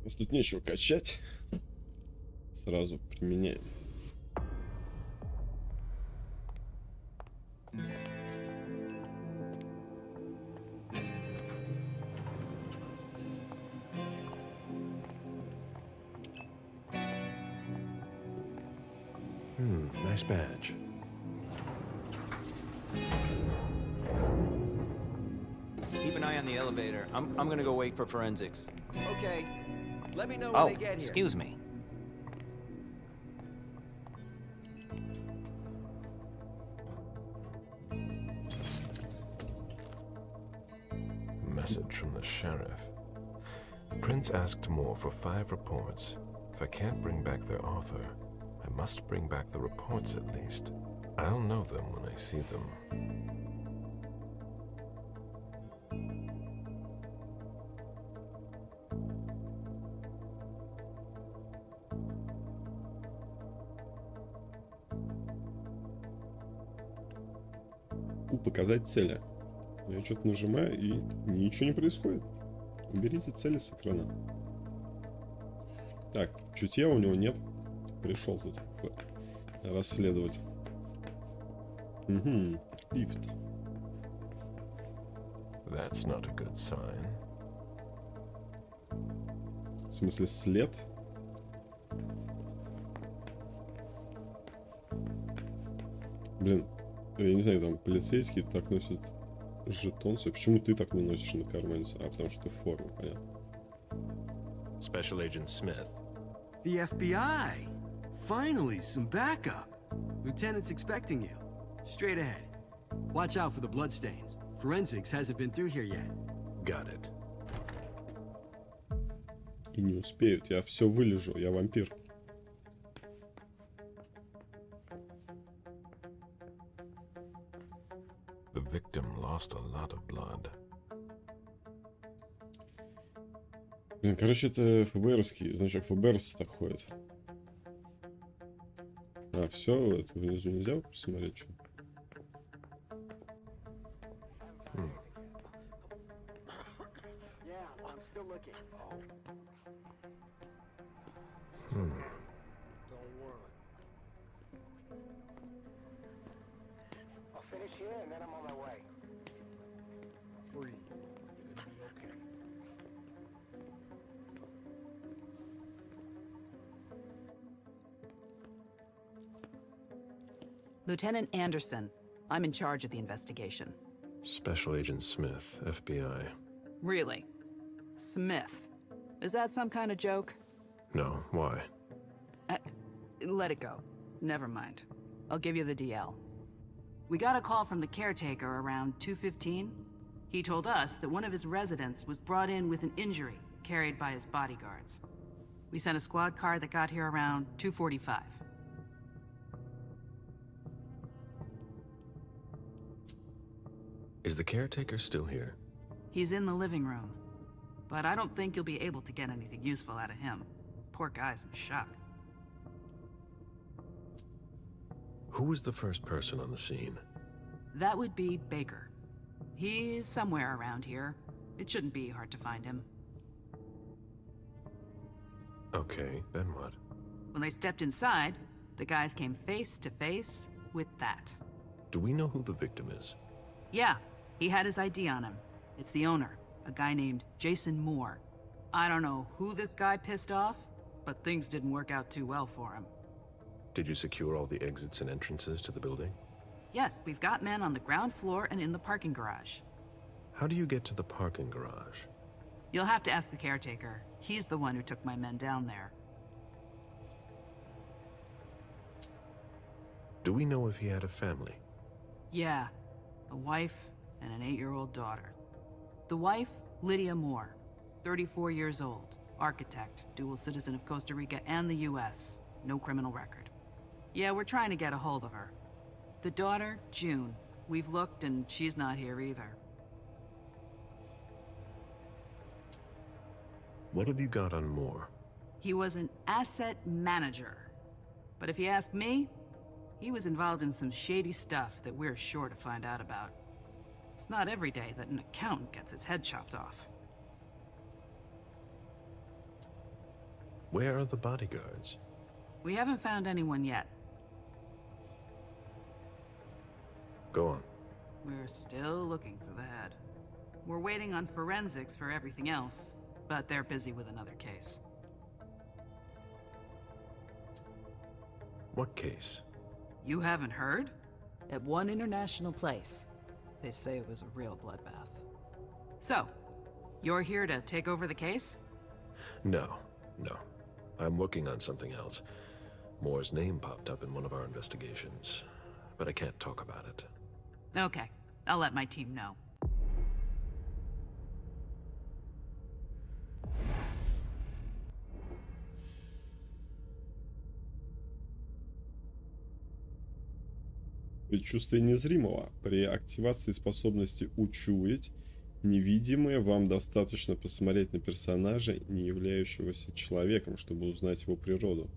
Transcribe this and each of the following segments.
Нас тут нечего качать. Сразу применяем. Nice badge. Keep an eye on the elevator. I'm gonna go wait for forensics. Okay. Let me know when Oh, they get here. excuse me. Message from the sheriff. Prince asked more for 5 reports. If I can't bring back their author, I must bring back the reports at least. I'll know them when I see them. Показать цели. Я что-то нажимаю, и ничего не происходит. Уберите цели с экрана. Так, чутья у него нет. Пришел тут расследовать. Угу, лифт. That's not a good sign. В смысле, след? Блин, я не знаю, там полицейские так носят жетон. Почему ты так не носишь на кармане? А, потому что ты в форме, понятно. Special Agent Smith. The FBI! Finally, some backup. Lieutenant's expecting you. Straight ahead. Watch out for the bloodstains. Forensics hasn't been through here yet. Got it. И не успеют. Я все вылежу. Я вампир. The victim lost a lot of blood. Блин, короче, это ФБРовский значок ФБРовца так ходит. А, все, это внизу нельзя посмотреть, что? Lieutenant Anderson, I'm in charge of the investigation. Special Agent Smith, FBI. Really? Smith? Is that some kind of joke? No, why? Let it go. Never mind. I'll give you the DL. We got a call from the caretaker around 2:15. He told us that one of his residents was brought in with an injury carried by his bodyguards. We sent a squad car that got here around 2:45. Is the caretaker still here? He's in the living room, but I don't think you'll be able to get anything useful out of him. Poor guy's in shock. Who was the first person on the scene? That would be Baker. He's somewhere around here. It shouldn't be hard to find him. Okay, then what? When they stepped inside, the guys came face to face with that. Do we know who the victim is? Yeah, he had his ID on him. It's the owner, a guy named Jason Moore. I don't know who this guy pissed off, but things didn't work out too well for him. Did you secure all the exits and entrances to the building? Yes, we've got men on the ground floor and in the parking garage. How do you get to the parking garage? You'll have to ask the caretaker. He's the one who took my men down there. Do we know if he had a family? Yeah, a wife and an 8-year-old daughter. The wife, Lydia Moore, 34 years old, architect, dual citizen of Costa Rica and the US, no criminal record. Yeah, we're trying to get a hold of her. The daughter, June. We've looked and she's not here either. What have you got on Moore? He was an asset manager. But if you ask me, he was involved in some shady stuff that we're sure to find out about. It's not every day that an accountant gets his head chopped off. Where are the bodyguards? We haven't found anyone yet. Go on. We're still looking for the head. We're waiting on forensics for everything else, but they're busy with another case. What case? You haven't heard? At one international place. They say it was a real bloodbath. So, you're here to take over the case? No. I'm working on something else. Moore's name popped up in one of our investigations, but I can't talk about it. Okay, I'll let my team know. Предчувствие незримого. При активации способности учуять невидимое вам достаточно посмотреть на персонажа, не являющегося человеком, чтобы узнать его природу.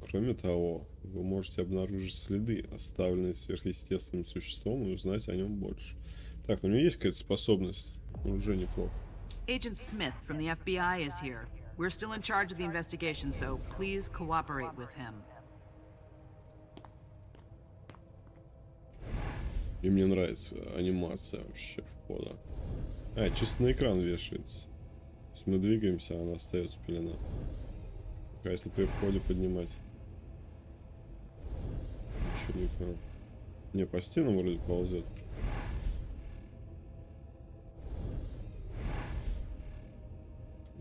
Кроме того, вы можете обнаружить следы, оставленные сверхъестественным существом, и узнать о нем больше. Так, у него есть какая-то способность? Уже неплохо. Agent Smith from the FBI is here. We're still in charge of the investigation, so please cooperate with him. И мне нравится анимация вообще входа. Чисто на экран вешается. То есть мы двигаемся, а она остается пелена. А если при входе поднимать? Ничего не понял. Не, по стенам вроде ползет.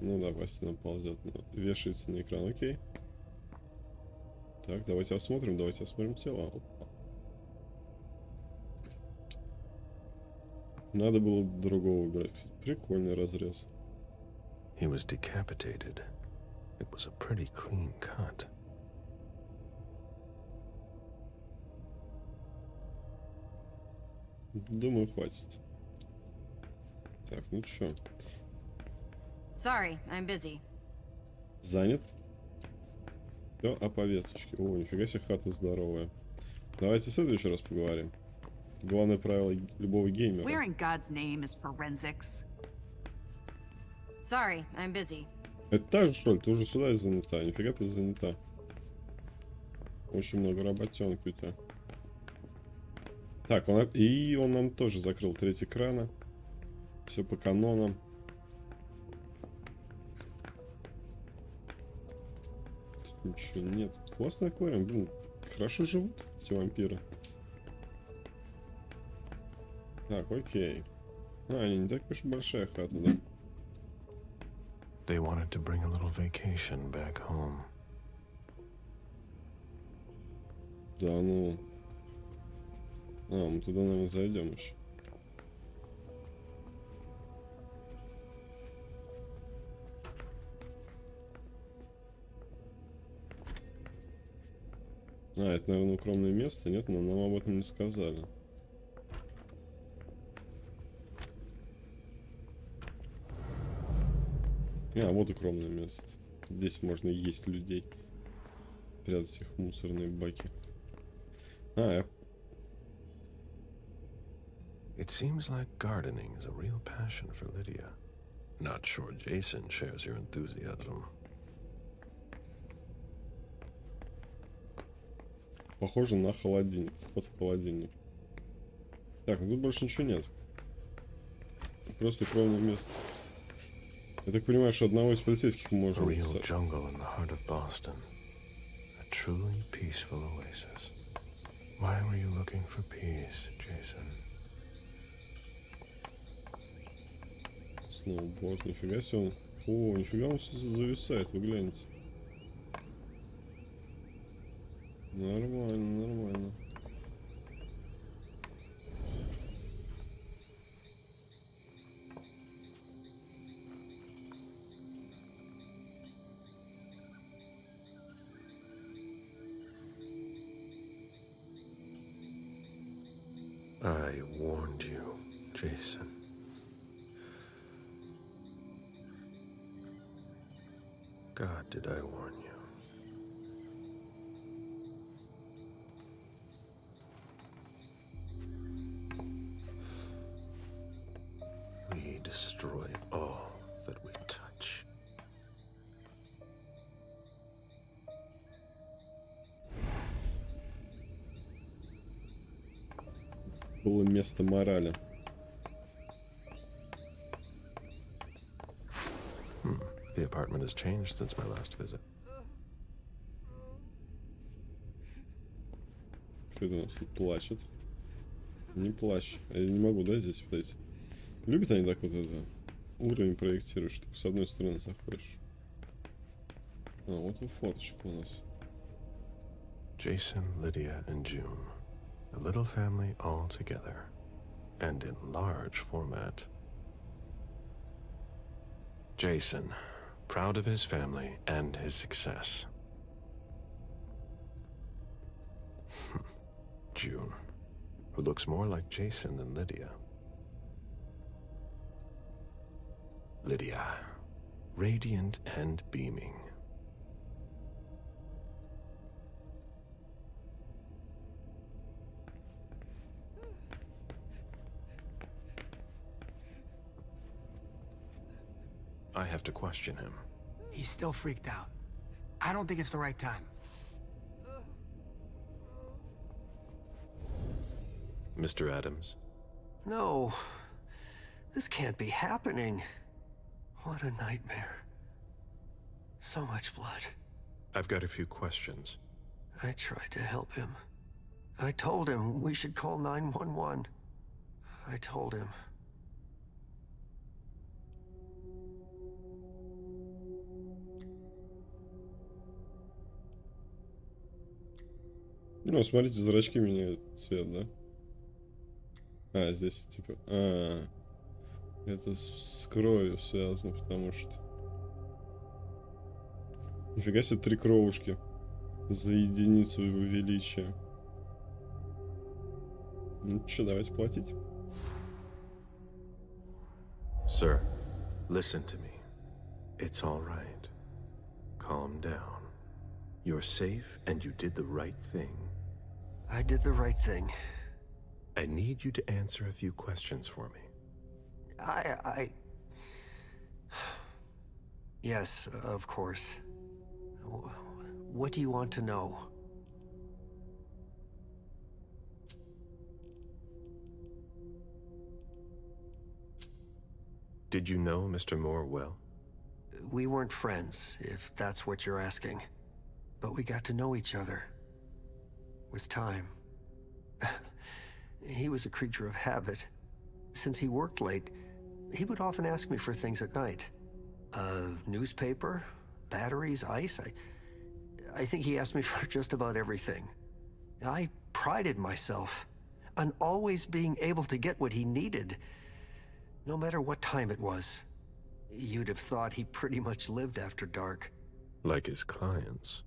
Ну да, по стенам ползет. Вешается на экран, окей. Так, давайте осмотрим тело. Опа. Надо было другого выбирать. Кстати, прикольный разрез. He was decapitated. It was a pretty clean cut. Думаю, хватит. Так, ну чё? Sorry, I'm busy. Занят? Все о повесточке. О, нифига себе, хата здоровая. Давайте с этого еще раз поговорим. Главное правило любого геймера. Where in God's name is forensics? Sorry, I'm busy. Это та же, что ли? Ты уже сюда занята. Нифига ты занята. Очень много работенки у тебя. Так, он нам тоже закрыл треть экрана. Все по канонам. Тут ничего нет. Классный аквариум. Блин, хорошо живут эти вампиры. Так, окей. Не так уж большая хата, да? They wanted to bring a little vacation back home. Да, ну... мы туда, наверное, зайдем еще. Это, наверное, укромное место, нет? Но нам об этом не сказали. Вот укромное место. Здесь можно есть людей. Прятать их в мусорные баки. It seems like gardening is a real passion for Lydia. Not sure Jason shares your enthusiasm. Похоже на холодильник. Вход в холодильник. Так, тут больше ничего нет. Просто укромное место. Я так понимаю, что одного из полицейских мы можем написать. Jungle in the heart of Boston. A truly peaceful oasis. Why were you looking for peace, Jason? Сноуборд, нифига себе он. Нифига он зависает, вы гляньте. Нормально. I warned you, Jason. God, did I warn you? We destroy all that we touch. было место морали. The apartment has changed since my last visit. Кто это у нас тут плачет? Не плачь. Я не могу, да, здесь подойти? Любят они так вот это уровень проектируют, что с одной стороны заходишь. А, вот и фоточка у нас. Jason, Lydia, and June. A little family all together. And in large format. Jason, proud of his family and his success. June, who looks more like Jason than Lydia. Lydia, radiant and beaming. I have to question him. He's still freaked out. I don't think it's the right time. Mr. Adams? No. This can't be happening. What a nightmare. So much blood. I've got a few questions. I tried to help him. I told him we should call 911. I told him. Ну, смотрите, зрачки меняют цвет, да? А, здесь типа... это с кровью связано, потому что... Нифига себе, 3 кровушки за единицу его величия. Ну чё, давайте платить. Sir, listen to me. It's all right. Calm down. You're safe and you did the right thing. I did the right thing. I need you to answer a few questions for me. Yes, of course. What do you want to know? Did you know Mr. Moore well? We weren't friends, if that's what you're asking. But we got to know each other. With time. He was a creature of habit. Since he worked late, he would often ask me for things at night. Newspaper, batteries, ice. I think he asked me for just about everything. I prided myself on always being able to get what he needed, no matter what time it was. You'd have thought he pretty much lived after dark. Like his clients.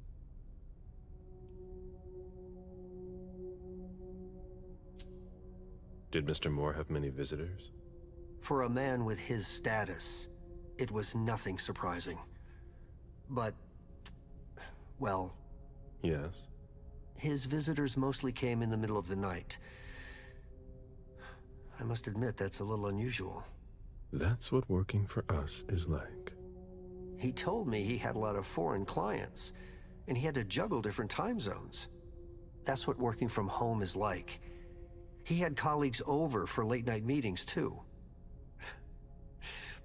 Did Mr. Moore have many visitors? For a man with his status, it was nothing surprising. But, well... Yes? His visitors mostly came in the middle of the night. I must admit, that's a little unusual. That's what working for us is like. He told me he had a lot of foreign clients, and he had to juggle different time zones. That's what working from home is like. He had colleagues over for late-night meetings, too.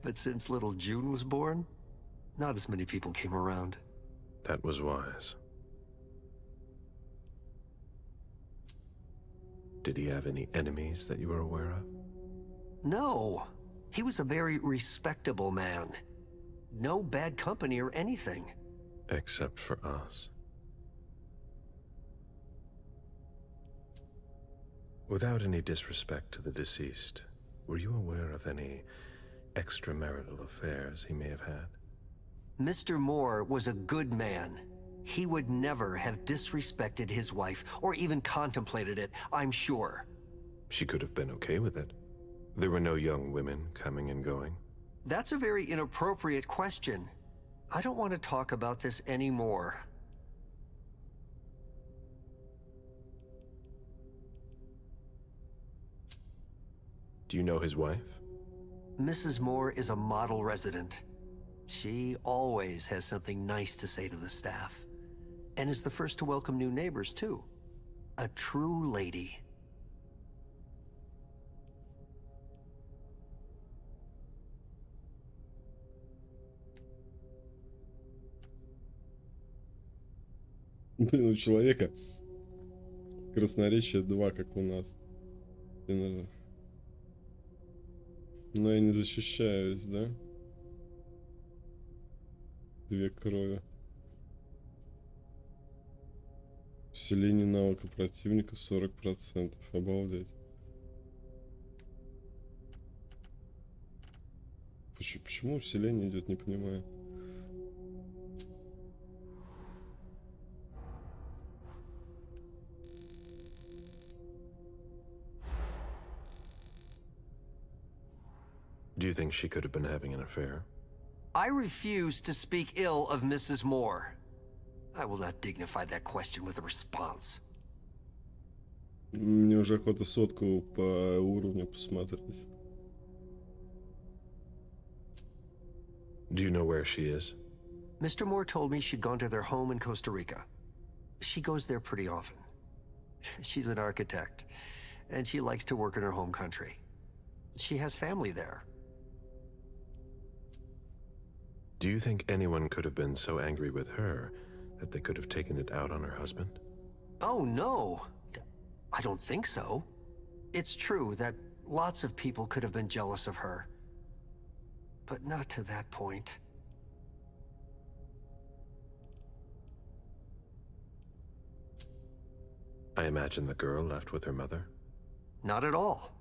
But since little June was born, not as many people came around. That was wise. Did he have any enemies that you were aware of? No. He was a very respectable man. No bad company or anything. Except for us. Without any disrespect to the deceased, were you aware of any extramarital affairs he may have had? Mr. Moore was a good man. He would never have disrespected his wife, or even contemplated it, I'm sure. She could have been okay with it. There were no young women coming and going. That's a very inappropriate question. I don't want to talk about this anymore. Do you know his wife? Mrs. Moore is a model resident. She always has something nice to say to the staff. And is the first to welcome new neighbors, too. A true lady. Блин, у человека красноречие 2, как у нас. Но я не защищаюсь, да? 2 крови. Усиление навыка противника 40%. Обалдеть. Почему усиление идет, не понимаю. Do you think she could have been having an affair? I refuse to speak ill of Mrs. Moore. I will not dignify that question with a response. Мне уже охота сотку по уровню посмотреть. Do you know where she is? Mr. Moore told me she'd gone to their home in Costa Rica. She goes there pretty often. She's an architect, and she likes to work in her home country. She has family there. Do you think anyone could have been so angry with her that they could have taken it out on her husband? Oh, no. I don't think so. It's true that lots of people could have been jealous of her. But not to that point. I imagine the girl left with her mother. Not at all.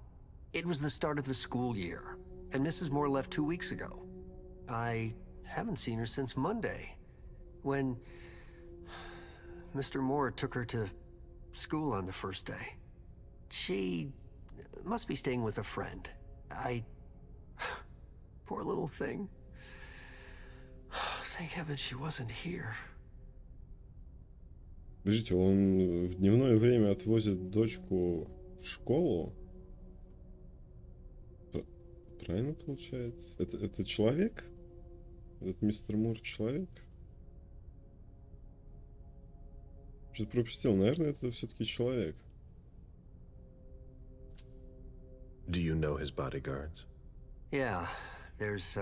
It was the start of the school year, and Mrs. Moore left 2 weeks ago. I haven't seen her since Monday, when Mr. Moore took her to school on the first day. She must be staying with a friend. Poor little thing. Thank heaven she wasn't here. Подождите, он в дневное время отвозит дочку в школу? Правильно получается? Это человек? Этот мистер Мур человек? Что-то пропустил. Наверное, это все-таки человек. Do you know his bodyguards? Yeah, there's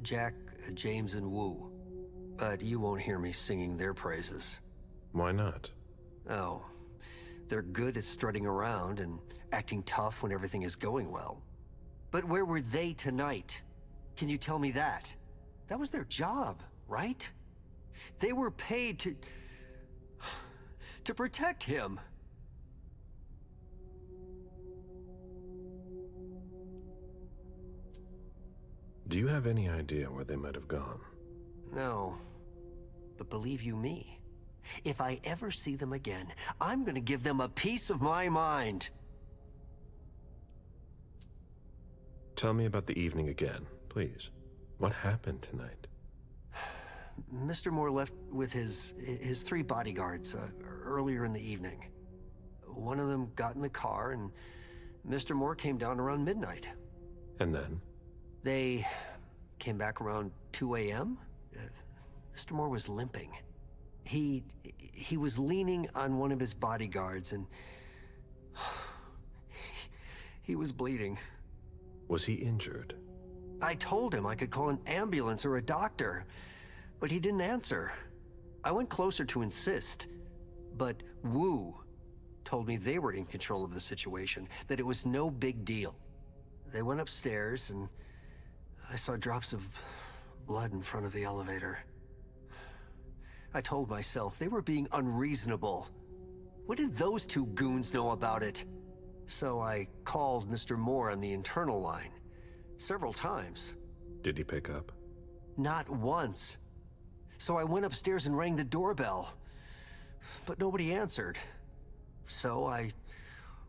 Jack, James, and Wu. But you won't hear me singing their praises. Why not? Oh, they're good at strutting around and acting tough when everything is going well. But where were they tonight? Can you tell me that? That was their job, right? They were paid to protect him. Do you have any idea where they might have gone? No, but believe you me, if I ever see them again, I'm gonna give them a piece of my mind. Tell me about the evening again, please. What happened tonight? Mr. Moore left with his 3 bodyguards earlier in the evening. One of them got in the car, and Mr. Moore came down around midnight. And then? They came back around 2 a.m. Mr. Moore was limping. He was leaning on one of his bodyguards, and he was bleeding. Was he injured? I told him I could call an ambulance or a doctor, but he didn't answer. I went closer to insist, but Wu told me they were in control of the situation, that it was no big deal. They went upstairs, and I saw drops of blood in front of the elevator. I told myself they were being unreasonable. What did those 2 goons know about it? So I called Mr. Moore on the internal line. Several times. Did he pick up? Not once. So I went upstairs and rang the doorbell. But nobody answered. So I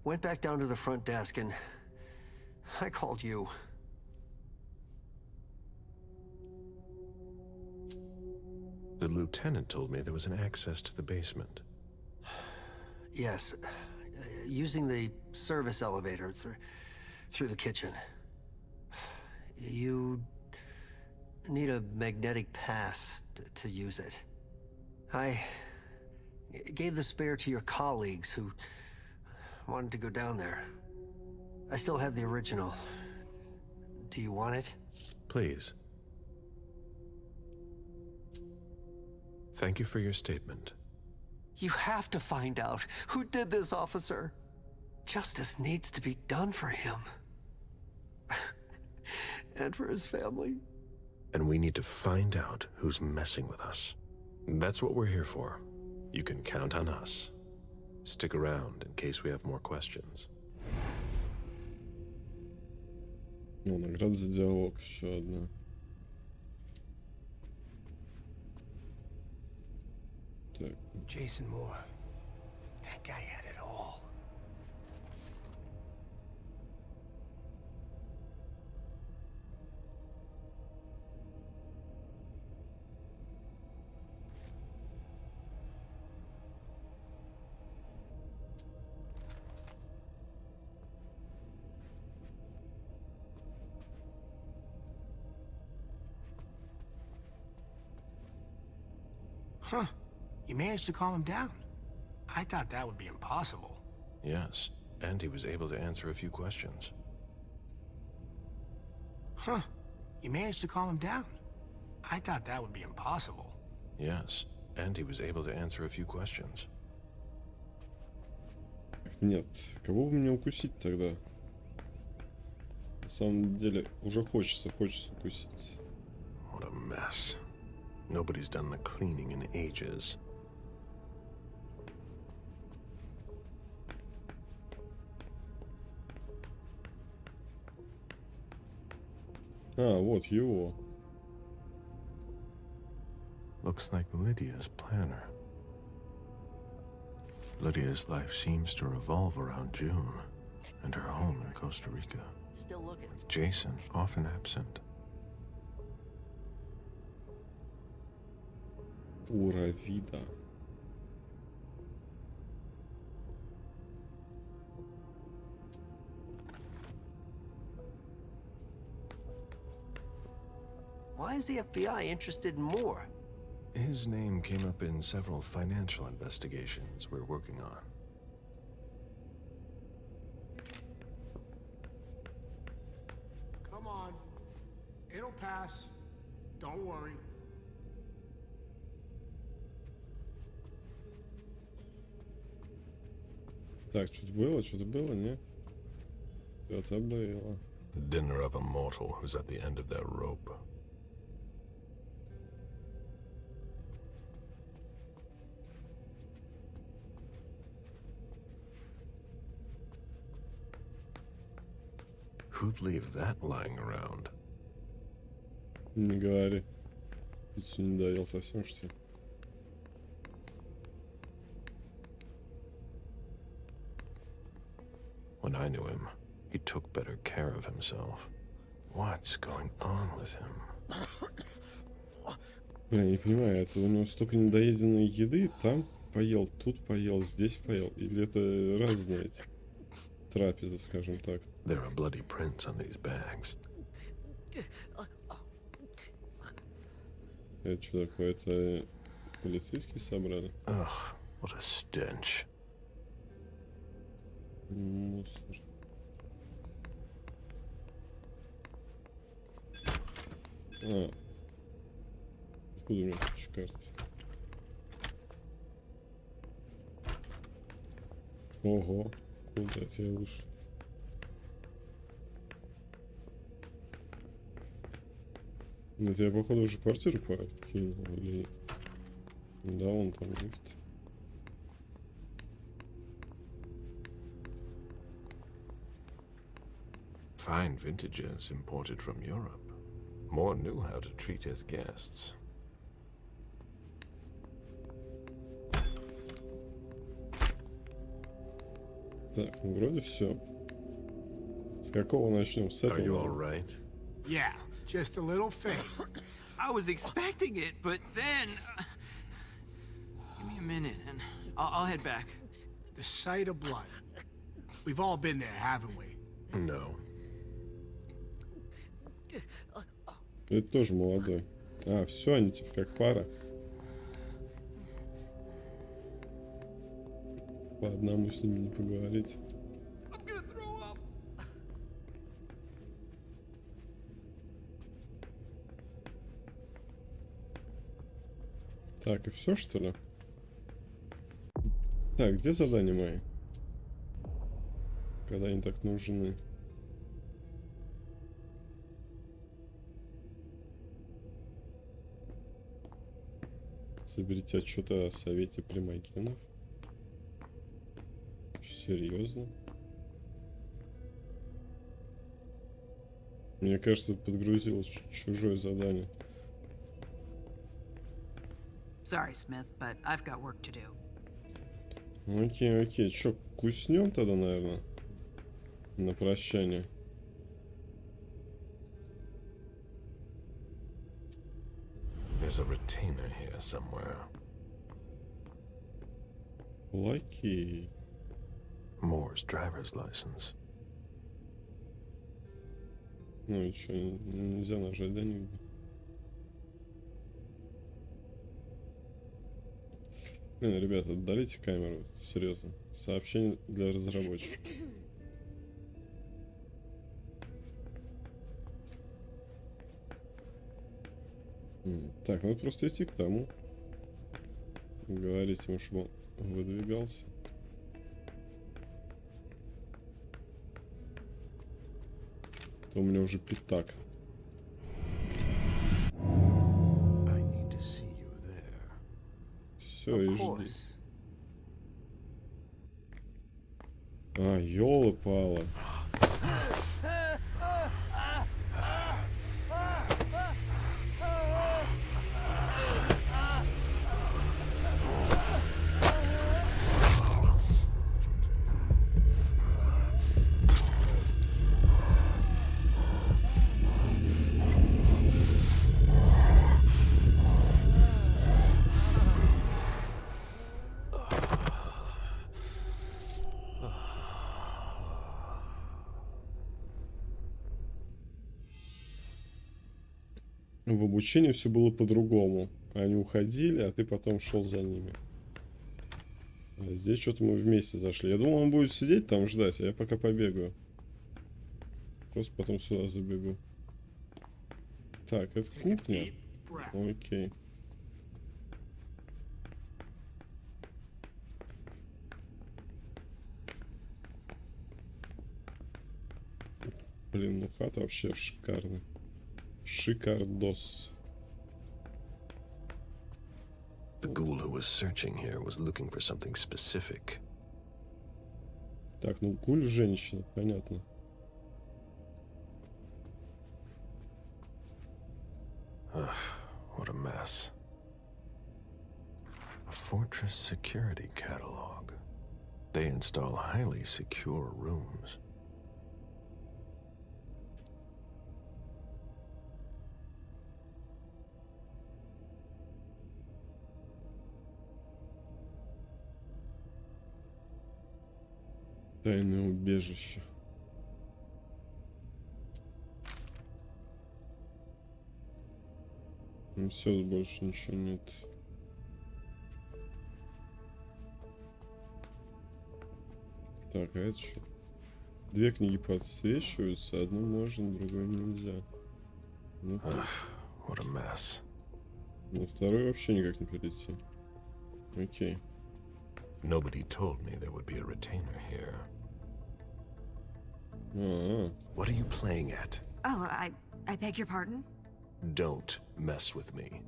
went back down to the front desk and I called you. The lieutenant told me there was an access to the basement. Yes, using the service elevator through the kitchen. You need a magnetic pass to use it. I gave the spare to your colleagues who wanted to go down there. I still have the original. Do you want it? Please. Thank you for your statement. You have to find out who did this, officer. Justice needs to be done for him. And for his family. And we need to find out who's messing with us. That's what we're here for. You can count on us. Stick around in case we have more questions. Ну, награда за диалог еще одна. Так. Jason Moore. That guy had it all. Huh. You managed to calm him down. I thought that would be impossible. Yes, and he was able to answer a few questions. Huh. You managed to calm him down. I thought that would be impossible. Yes, and he was able to answer a few questions. Нет, кого бы мне укусить тогда? На самом деле, уже хочется укусить. What a mess. Nobody's done the cleaning in ages. А, вот его. Looks like Lydia's planner. Lydia's life seems to revolve around June and her home in Costa Rica, Still looking. with Jason often absent. Пура вида. Why is the FBI interested in Moore? His name came up in several financial investigations we're working on. Come on. It'll pass. Don't worry. Так, что-то было, не? Что-то было. The dinner of a mortal who's at the end of their rope. Who'd leave that lying around? Не говори. Пиццу не доел совсем, что ли? When I knew him, he took better care of himself. What's going on with him? Бля, не понимаю, это у него столько недоеденной еды, там поел, тут поел, здесь поел, или это разные эти трапезы, скажем так. There are bloody prints on these bags. Это что такое? Это полицейские собрали? Ugh, what a stench. Мусор. А. Откуда у меня куча карт? Ого. Куда тебе лучше? Ну, тебе, походу, уже квартиру покинул, или... Да, вон там лифт. Fine vintages imported from Europe. Moore knew how to treat his guests. Так, ну вроде все. С какого начнем? С Are you этого. all right? Yeah, just a little faint. I was expecting it, but then... give me a minute, and I'll head back. The sight of blood. We've all been there, haven't we? No. Это тоже молодой. А, все, они типа как пара. По одному с ними не поговорить. I'm gonna throw up. Так, и все, что ли? Так, где задания мои? Когда они так нужны? Соберите отчеты о совете примагенов. Серьезно? Мне кажется, подгрузилось чужое задание. Sorry, Smith, but I've got work to do. Окей, окей. Чё, куснем тогда, наверное? На прощание. There's a retainer here somewhere. Лакей. Moore's driver's license. Ну и чё, нельзя нажать, да, нигде? Блин, ребята, удалите камеру, серьезно. Сообщение для разработчиков. Так, надо просто идти к тому. Говорить ему, чтобы он выдвигался. То у меня уже пятак. I need to see you there. Все, и Of жди. course. А, ёлы-палы. В обучении все было по-другому. Они уходили, а ты потом шел за ними. А здесь что-то мы вместе зашли. Я думал, он будет сидеть там ждать, а я пока побегаю. Просто потом сюда забегу. Так, это кухня. Окей. Блин, ну хата вообще шикарная. Шикардос. The ghoul who was searching here was looking for something specific. Так, ну гуль женщина, понятно. Ugh, what a mess. A fortress security catalog. They install highly secure rooms. Тайное убежище. Ну все, больше ничего нет. Так, а это что? Две книги подсвечиваются, одну можно, другую нельзя. Ну, Ugh, what a mess. на второй вообще никак не перейти. Окей. Nobody told me there would be a retainer here. What are you playing at? Oh, I beg your pardon? Don't mess with me.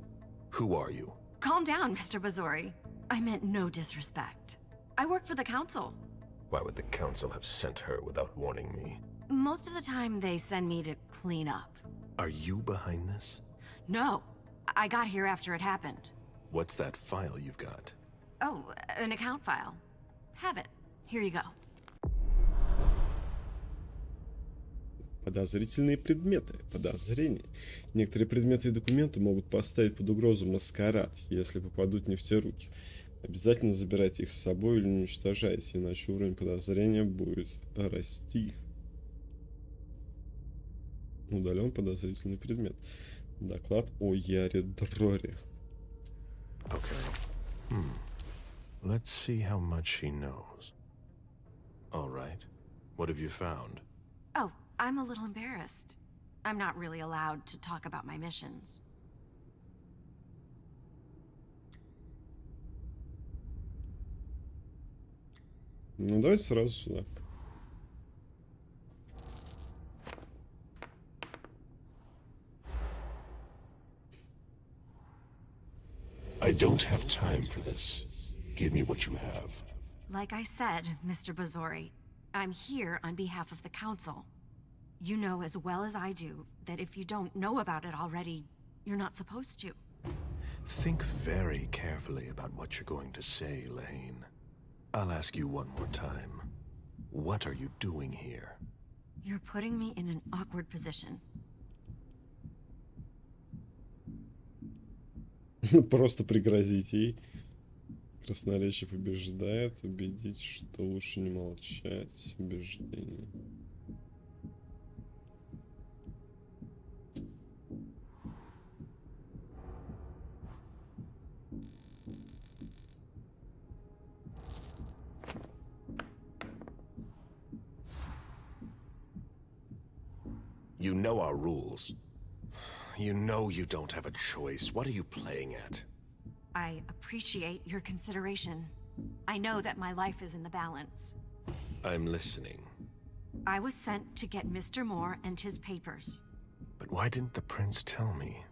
Who are you? Calm down, Mr. Bazori. I meant no disrespect. I work for the council. Why would the council have sent her without warning me? Most of the time, they send me to clean up. Are you behind this? No, I got here after it happened. What's that file you've got? Oh, an account file. Have it. Here you go. Подозрительные предметы. Подозрения. Некоторые предметы и документы могут поставить под угрозу Маскарад, если попадут не в те руки. Обязательно забирайте их с собой или уничтожайте, иначе уровень подозрения будет расти. Удален подозрительный предмет. Доклад о Яре Дроре. Okay. Let's see how much she knows. All right. What have you found? Oh, I'm a little embarrassed. I'm not really allowed to talk about my missions. Ну, давайте сразу сюда. I don't have time for this. Give me what you have. Like I said, Mr. Bazori, I'm here on behalf of the Council. You know as well as I do that if you don't know about it already, you're not supposed to. Think very carefully about what you're going to say, Lane. I'll ask you one more time. What are you doing here? You're putting me in an awkward position. Просто пригрозить ей. Красноречие побеждает. Убедить, что лучше не молчать. Убеждение. You know our rules. You know you don't have a choice. What are you playing at? I appreciate your consideration. I know that my life is in the balance. I'm listening. I was sent to get Mr. Moore and his papers. But why didn't the prince tell me?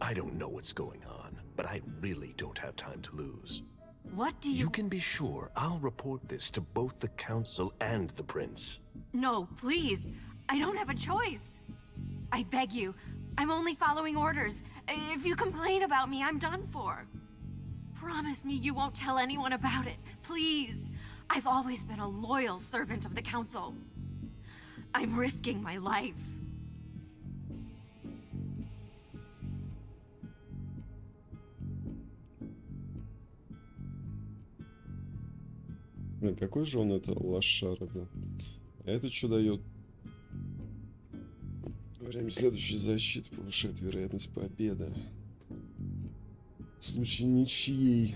I don't know what's going on, but I really don't have time to lose. What do You can be sure I'll report this to both the council and the prince. No, please. I don't have a choice. I beg you. I'm only following orders. If you complain about me, I'm done for. Promise me you won't tell anyone about it. Please. I've always been a loyal servant of the council. I'm risking my life. Блин, какой же он это лошара, да? А это что дает? Время следующей защиты повышает вероятность победы. В случае ничьей.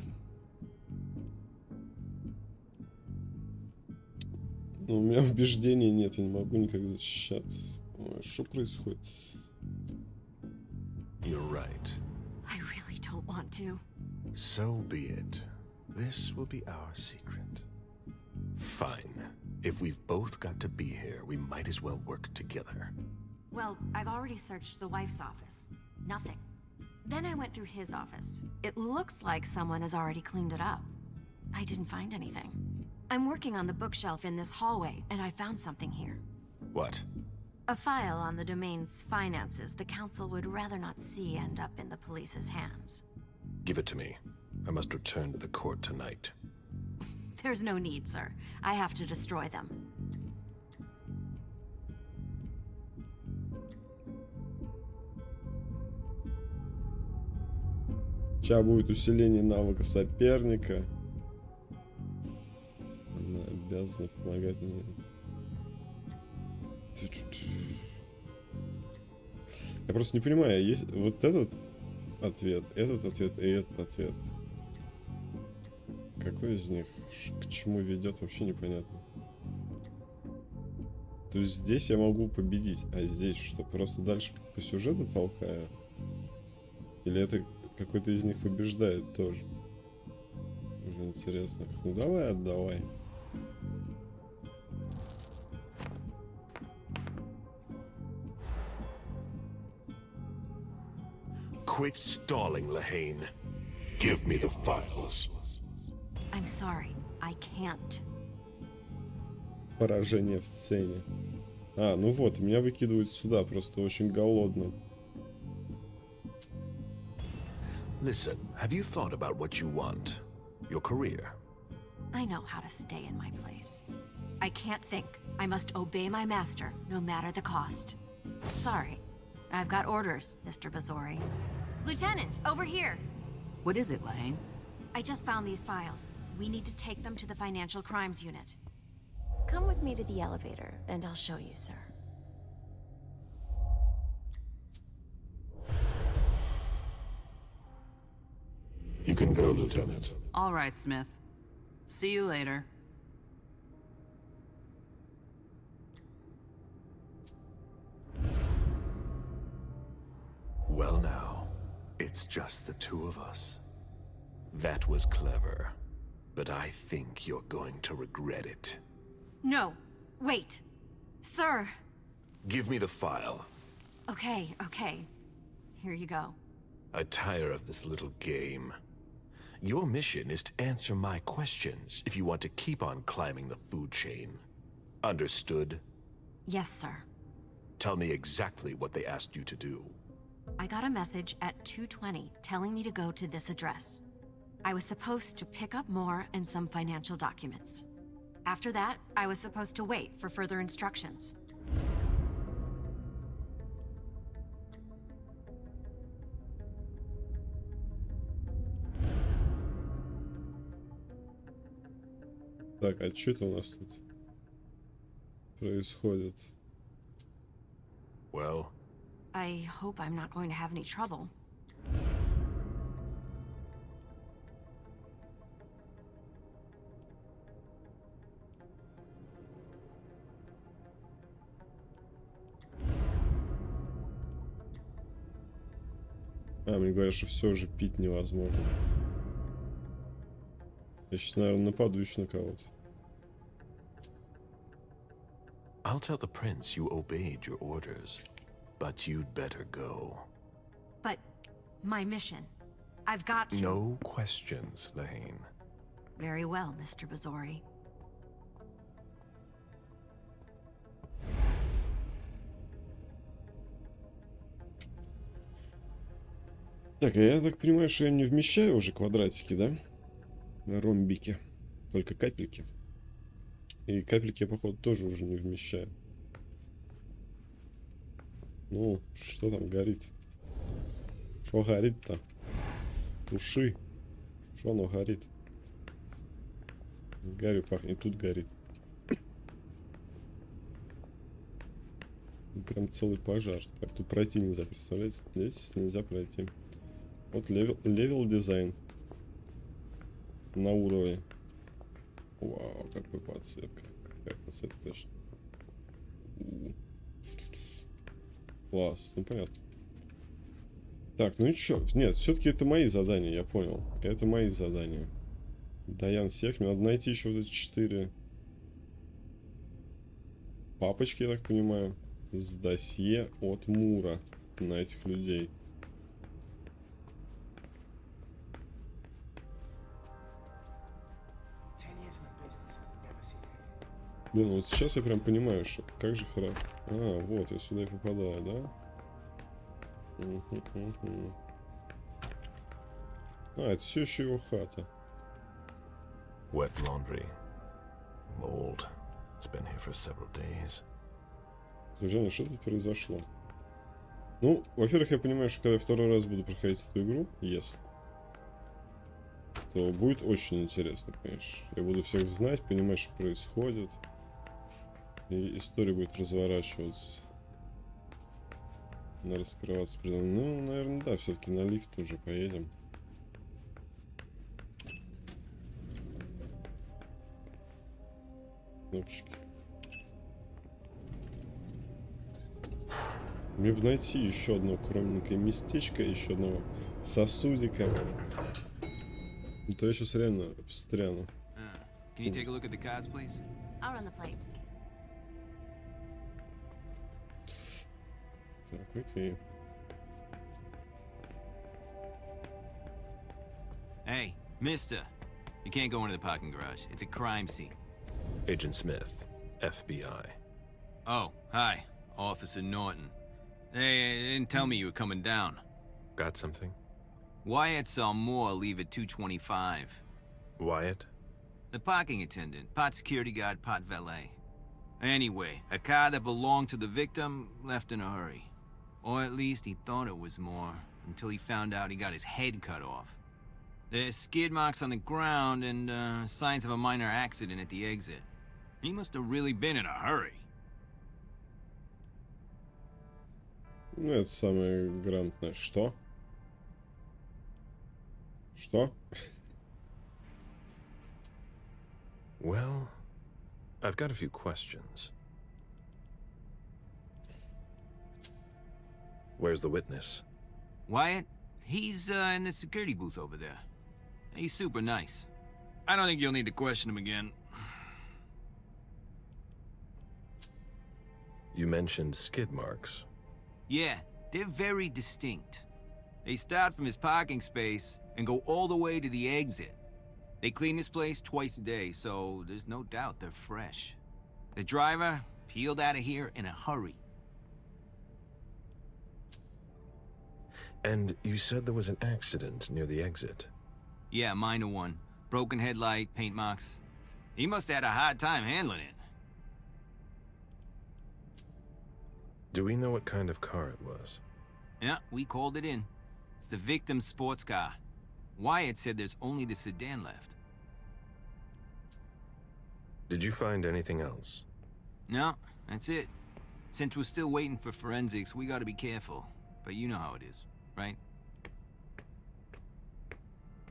Но у меня убеждений нет, я не могу никак защищаться. Ой, что происходит? You're right. I really don't want to. So be it. This will be our secret. Fine. If we've both got to be here, we might as well work together. Well, I've already searched the wife's office. Nothing. Then I went through his office. It looks like someone has already cleaned it up. I didn't find anything. I'm working on the bookshelf in this hallway, and I found something here. What? A file on the domain's finances the council would rather not see end up in the police's hands. Give it to me. I must return to the court tonight. There's no need, sir. I have to destroy them. Сейчас будет усиление навыка соперника. Она обязана помогать мне. Я просто не понимаю, есть вот этот ответ и этот ответ. Какой из них к чему ведет, вообще непонятно. То есть здесь я могу победить, а здесь что? Просто дальше по сюжету толкаю? Или это какой-то из них побеждает тоже? Уже интересно. Ну давай, отдавай. Quit stalling, Lehane. Give me the files. I'm sorry. I can't. Поражение в сцене. А, ну вот, меня выкидывают сюда, просто очень голодным. Listen, have you thought about what you want? Your career? I know how to stay in my place. I can't think. I must obey my master, no matter the cost. Sorry. I've got orders, Mr. Bazori. Lieutenant, over here! What is it, Lane? I just found these files. We need to take them to the Financial Crimes Unit. Come with me to the elevator, and I'll show you, sir. You can go, Lieutenant. All right, Smith. See you later. Well now, it's just the two of us. That was clever. but I think you're going to regret it. No, wait. Sir. Give me the file. Okay, okay. Here you go. I tire of this little game. Your mission is to answer my questions if you want to keep on climbing the food chain. Understood? Yes, sir. Tell me exactly what they asked you to do. I got a message at 2:20 telling me to go to this address. I was supposed to pick up more and some financial documents. After that, I was supposed to wait for further instructions. Так, а что это у нас тут происходит? Well, I hope I'm not going to have any trouble. Мне говорят, что все же пить невозможно. Я сейчас, наверное, нападу еще на кого-то. I'll tell the prince you obeyed your orders, but you'd better go. But my mission. I've got to... No questions, Lane. Very well, Mr. Bazori. Так, я так понимаю, что я не вмещаю уже квадратики, да? Ромбики. Только капельки. И капельки я, походу, тоже уже не вмещаю. Ну, что там горит? Что горит-то? Туши. Что оно горит? Гарью пахнет, тут горит. Прям целый пожар. Так, тут пройти нельзя, представляете? Здесь нельзя пройти. Вот левел дизайн. На уровне. Вау, какой подсветка. Какая подсветка, точно. Класс, ну понятно. Так, ну и чё? Нет, все-таки это мои задания, я понял. Это мои задания. Даян всех. Мне надо найти еще вот эти 4 папочки, я так понимаю, с досье от Мура на этих людей. Блин, вот сейчас я прям понимаю, что как же хорошо. А, вот, я сюда и попадаю, да? А, это все еще его хата. Wet laundry. Mold. It's been here for several days. Слушай, что тут произошло? Ну, во-первых, я понимаю, что когда я второй раз буду проходить эту игру, если, то будет очень интересно, конечно. Я буду всех знать, понимать, что происходит. И история будет разворачиваться. Она раскрываться. Ну, наверное, да, все-таки на лифт уже поедем. Кнопочки. Мне бы найти еще одно укромненькое местечко, еще одного сосудика. То я сейчас реально встряну. Can you take a look at the cards, please? I'll run the plates. Так, окей. Hey, mister. You can't go into the parking garage. It's a crime scene. Agent Smith, FBI. Oh, hi. Officer Norton. They didn't tell me you were coming down. Got something? Wyatt saw Moore leave at 2:25. Wyatt? The parking attendant, part security guard, part valet. Anyway, a car that belonged to the victim left in a hurry. Or at least he thought it was Moore, until he found out he got his head cut off. There's skid marks on the ground and signs of a minor accident at the exit. He must have really been in a hurry. Ну, это самое грамотное. Что? Что? Well, I've got a few questions. Where's the witness? Wyatt? He's in the security booth over there. He's super nice. I don't think you'll need to question him again. You mentioned skid marks. Yeah, they're very distinct. They start from his parking space and go all the way to the exit. They clean this place twice a day, so there's no doubt they're fresh. The driver peeled out of here in a hurry. And you said there was an accident near the exit. Yeah, minor one. Broken headlight, paint marks. He must have had a hard time handling it. Do we know what kind of car it was? Yeah, we called it in. It's the victim's sports car. Wyatt said there's only the sedan left. Did you find anything else? No, that's it. Since we're still waiting for forensics, we gotta be careful. But you know how it is, right?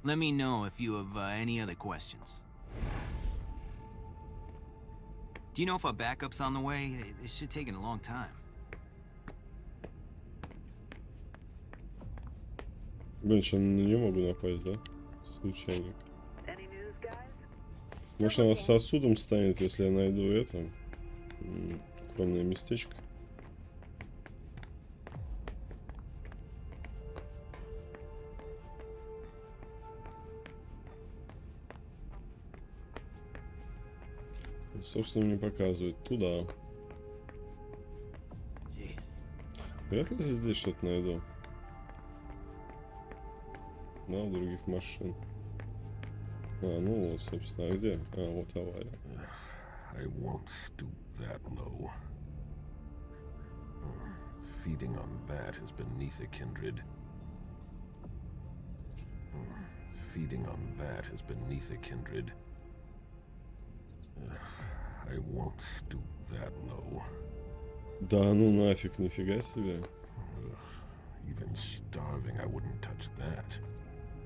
Let me know if you have any other questions. Do you know if our backup's on the way? This should take a long time. Блин, сейчас на нее могу напасть, да? Случайно. Может, она с сосудом станет, если я найду это укромное местечко. Собственно, мне показывает туда. Вряд ли я здесь что-то найду. Да, у других машин. А, ну вот, собственно, а где? А, вот авария. I won't stoop that low. Feeding on that is beneath a kindred. Feeding on that is beneath a kindred. I won't stoop that low. Да ну нафиг, нифига себе. Even starving, I wouldn't touch that.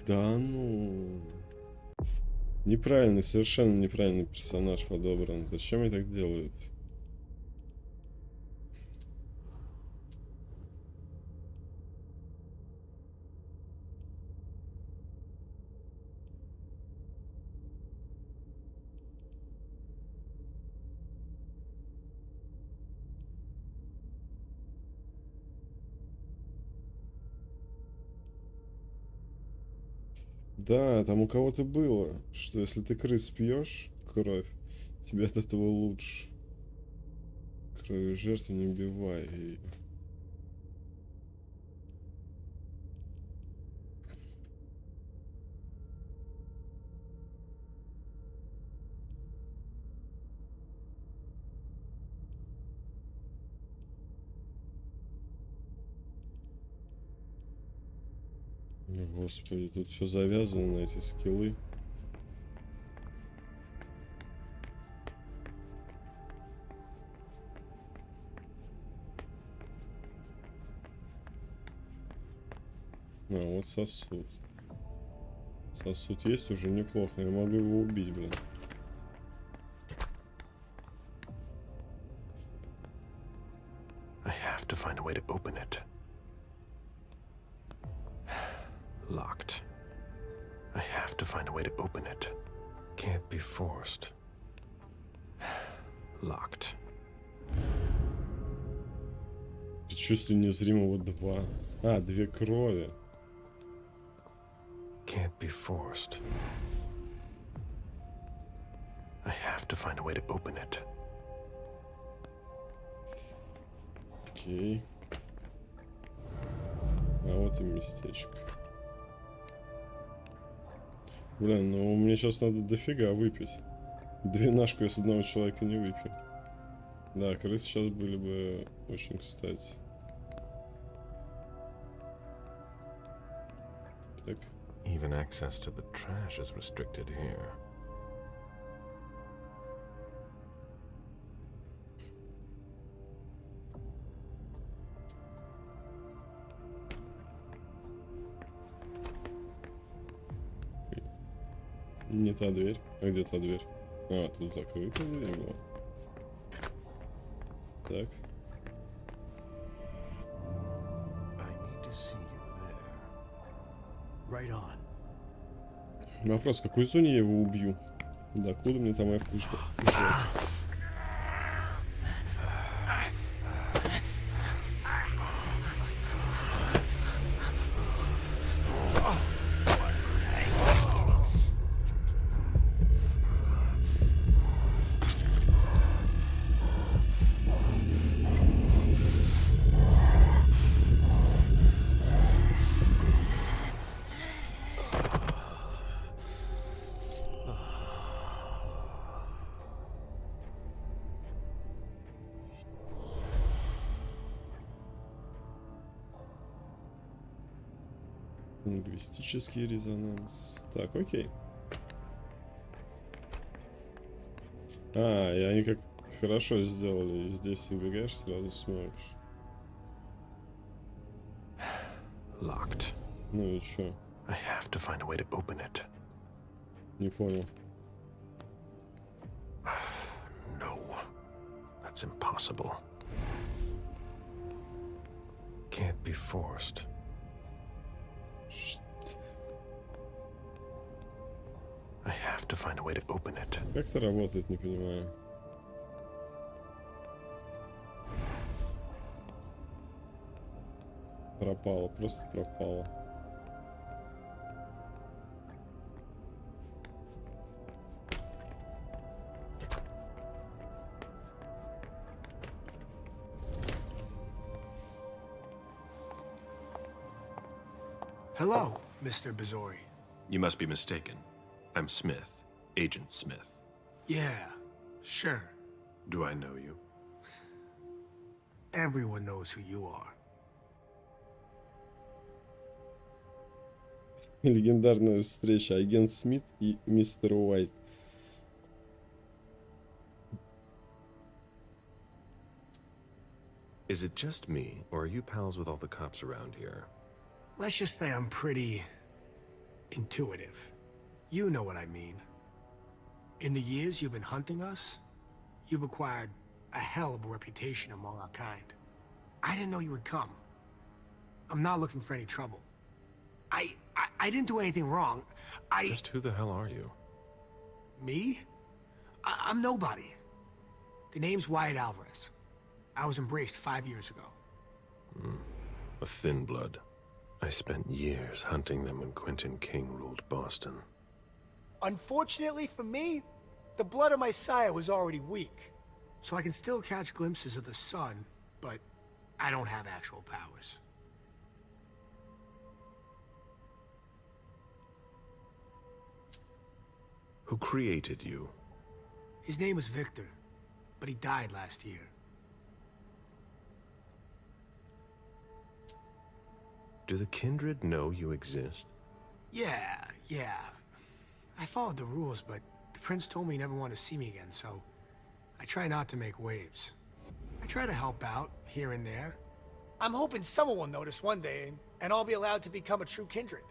Да ну. Неправильный, совершенно неправильный персонаж подобран. Зачем они так делают? Да, там у кого-то было, что если ты крыс пьешь кровь, тебе от этого лучше. Кровью жертву не убивай ее. Господи, тут все завязано на эти скиллы. А, вот сосуд. Сосуд есть уже неплохо. Я могу его убить, блин. I have to find a way to open it. Locked. I have to find a way to open it. Can't be forced. Locked. Чувство незримого 2. А, 2 крови. Can't be forced. I have to find a way to open it. Окей. А вот и местечко. Блин, ну мне сейчас надо дофига выпить. 12 я с одного человека не выпью. Да, крысы сейчас были бы очень кстати. Так. Even access to the trash is restricted here. Не та дверь. А где та дверь? А, тут закрыта дверь была. Так. I need to see you there. Right on. Вопрос, в какой зоне я его убью? Докуда мне там F-ку ждать? Лингвистический резонанс. Так, окей. И они как хорошо сделали. Здесь убегаешь, сразу смотришь. Locked. Ну и чё? I have to find a way to open it. Не понял. No. That's impossible. Can't be forced. I have to find a way to open it. Как это работает, не понимаю. Пропало, просто пропало. Hello, Mr. Bizori. You must be mistaken. I'm Smith, Agent Smith. Yeah, sure. Do I know you? Everyone knows who you are. Легендарная встреча. Агент Смит и мистер Уайт. Is it just me, or are you pals with all the cops around here? Let's just say I'm pretty intuitive. You know what I mean. In the years you've been hunting us, you've acquired a hell of a reputation among our kind. I didn't know you would come. I'm not looking for any trouble. I didn't do anything wrong. Just who the hell are you? Me? I'm nobody. The name's Wyatt Alvarez. I was embraced 5 years ago. A thin blood. I spent years hunting them when Quentin King ruled Boston. Unfortunately for me, the blood of my sire was already weak. So I can still catch glimpses of the sun, but I don't have actual powers. Who created you? His name was Victor, but he died last year. Do the Kindred know you exist? Yeah. I followed the rules, but the prince told me he never wanted to see me again, so I try not to make waves. I try to help out, here and there. I'm hoping someone will notice one day, and I'll be allowed to become a true kindred.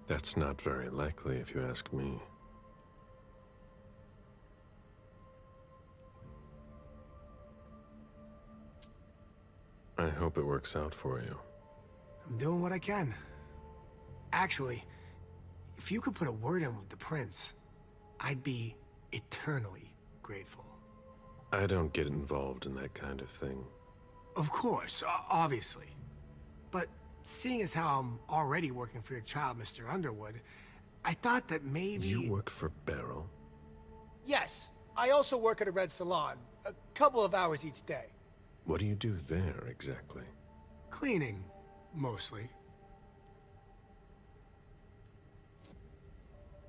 That's not very likely, if you ask me. I hope it works out for you. I'm doing what I can. Actually, if you could put a word in with the prince, I'd be eternally grateful. I don't get involved in that kind of thing. Of course, obviously. But seeing as how I'm already working for your child, Mr. Underwood, I thought that maybe... You work for Beryl? Yes. I also work at a red salon, a couple of hours each day. What do you do there, exactly? Cleaning, mostly.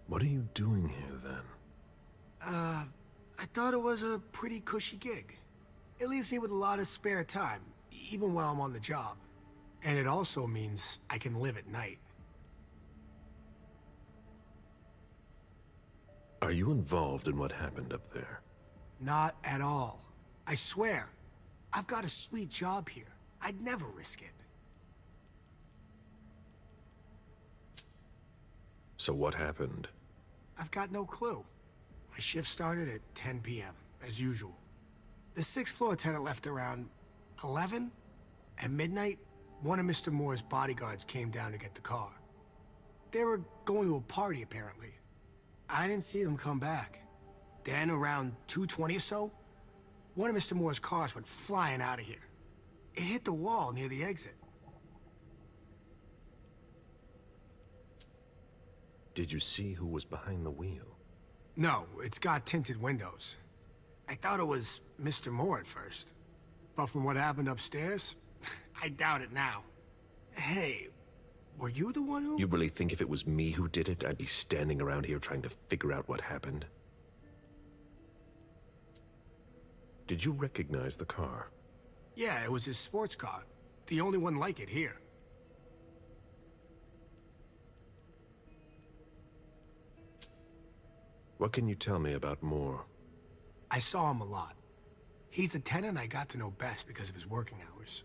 What are you doing here, then? I thought it was a pretty cushy gig. It leaves me with a lot of spare time, even while I'm on the job. And it also means I can live at night. Are you involved in what happened up there? Not at all. I swear. I've got a sweet job here. I'd never risk it. So what happened? I've got no clue. My shift started at 10 p.m., as usual. The 6th floor tenant left around 11. At midnight, one of Mr. Moore's bodyguards came down to get the car. They were going to a party, apparently. I didn't see them come back. Then around 2:20 or so, one of Mr. Moore's cars went flying out of here. It hit the wall near the exit. Did you see who was behind the wheel? No, it's got tinted windows. I thought it was Mr. Moore at first. But from what happened upstairs, I doubt it now. Hey, were you the one who... You really think if it was me who did it, I'd be standing around here trying to figure out what happened? Did you recognize the car? Yeah, it was his sports car. The only one like it here. What can you tell me about Moore? I saw him a lot. He's the tenant I got to know best because of his working hours.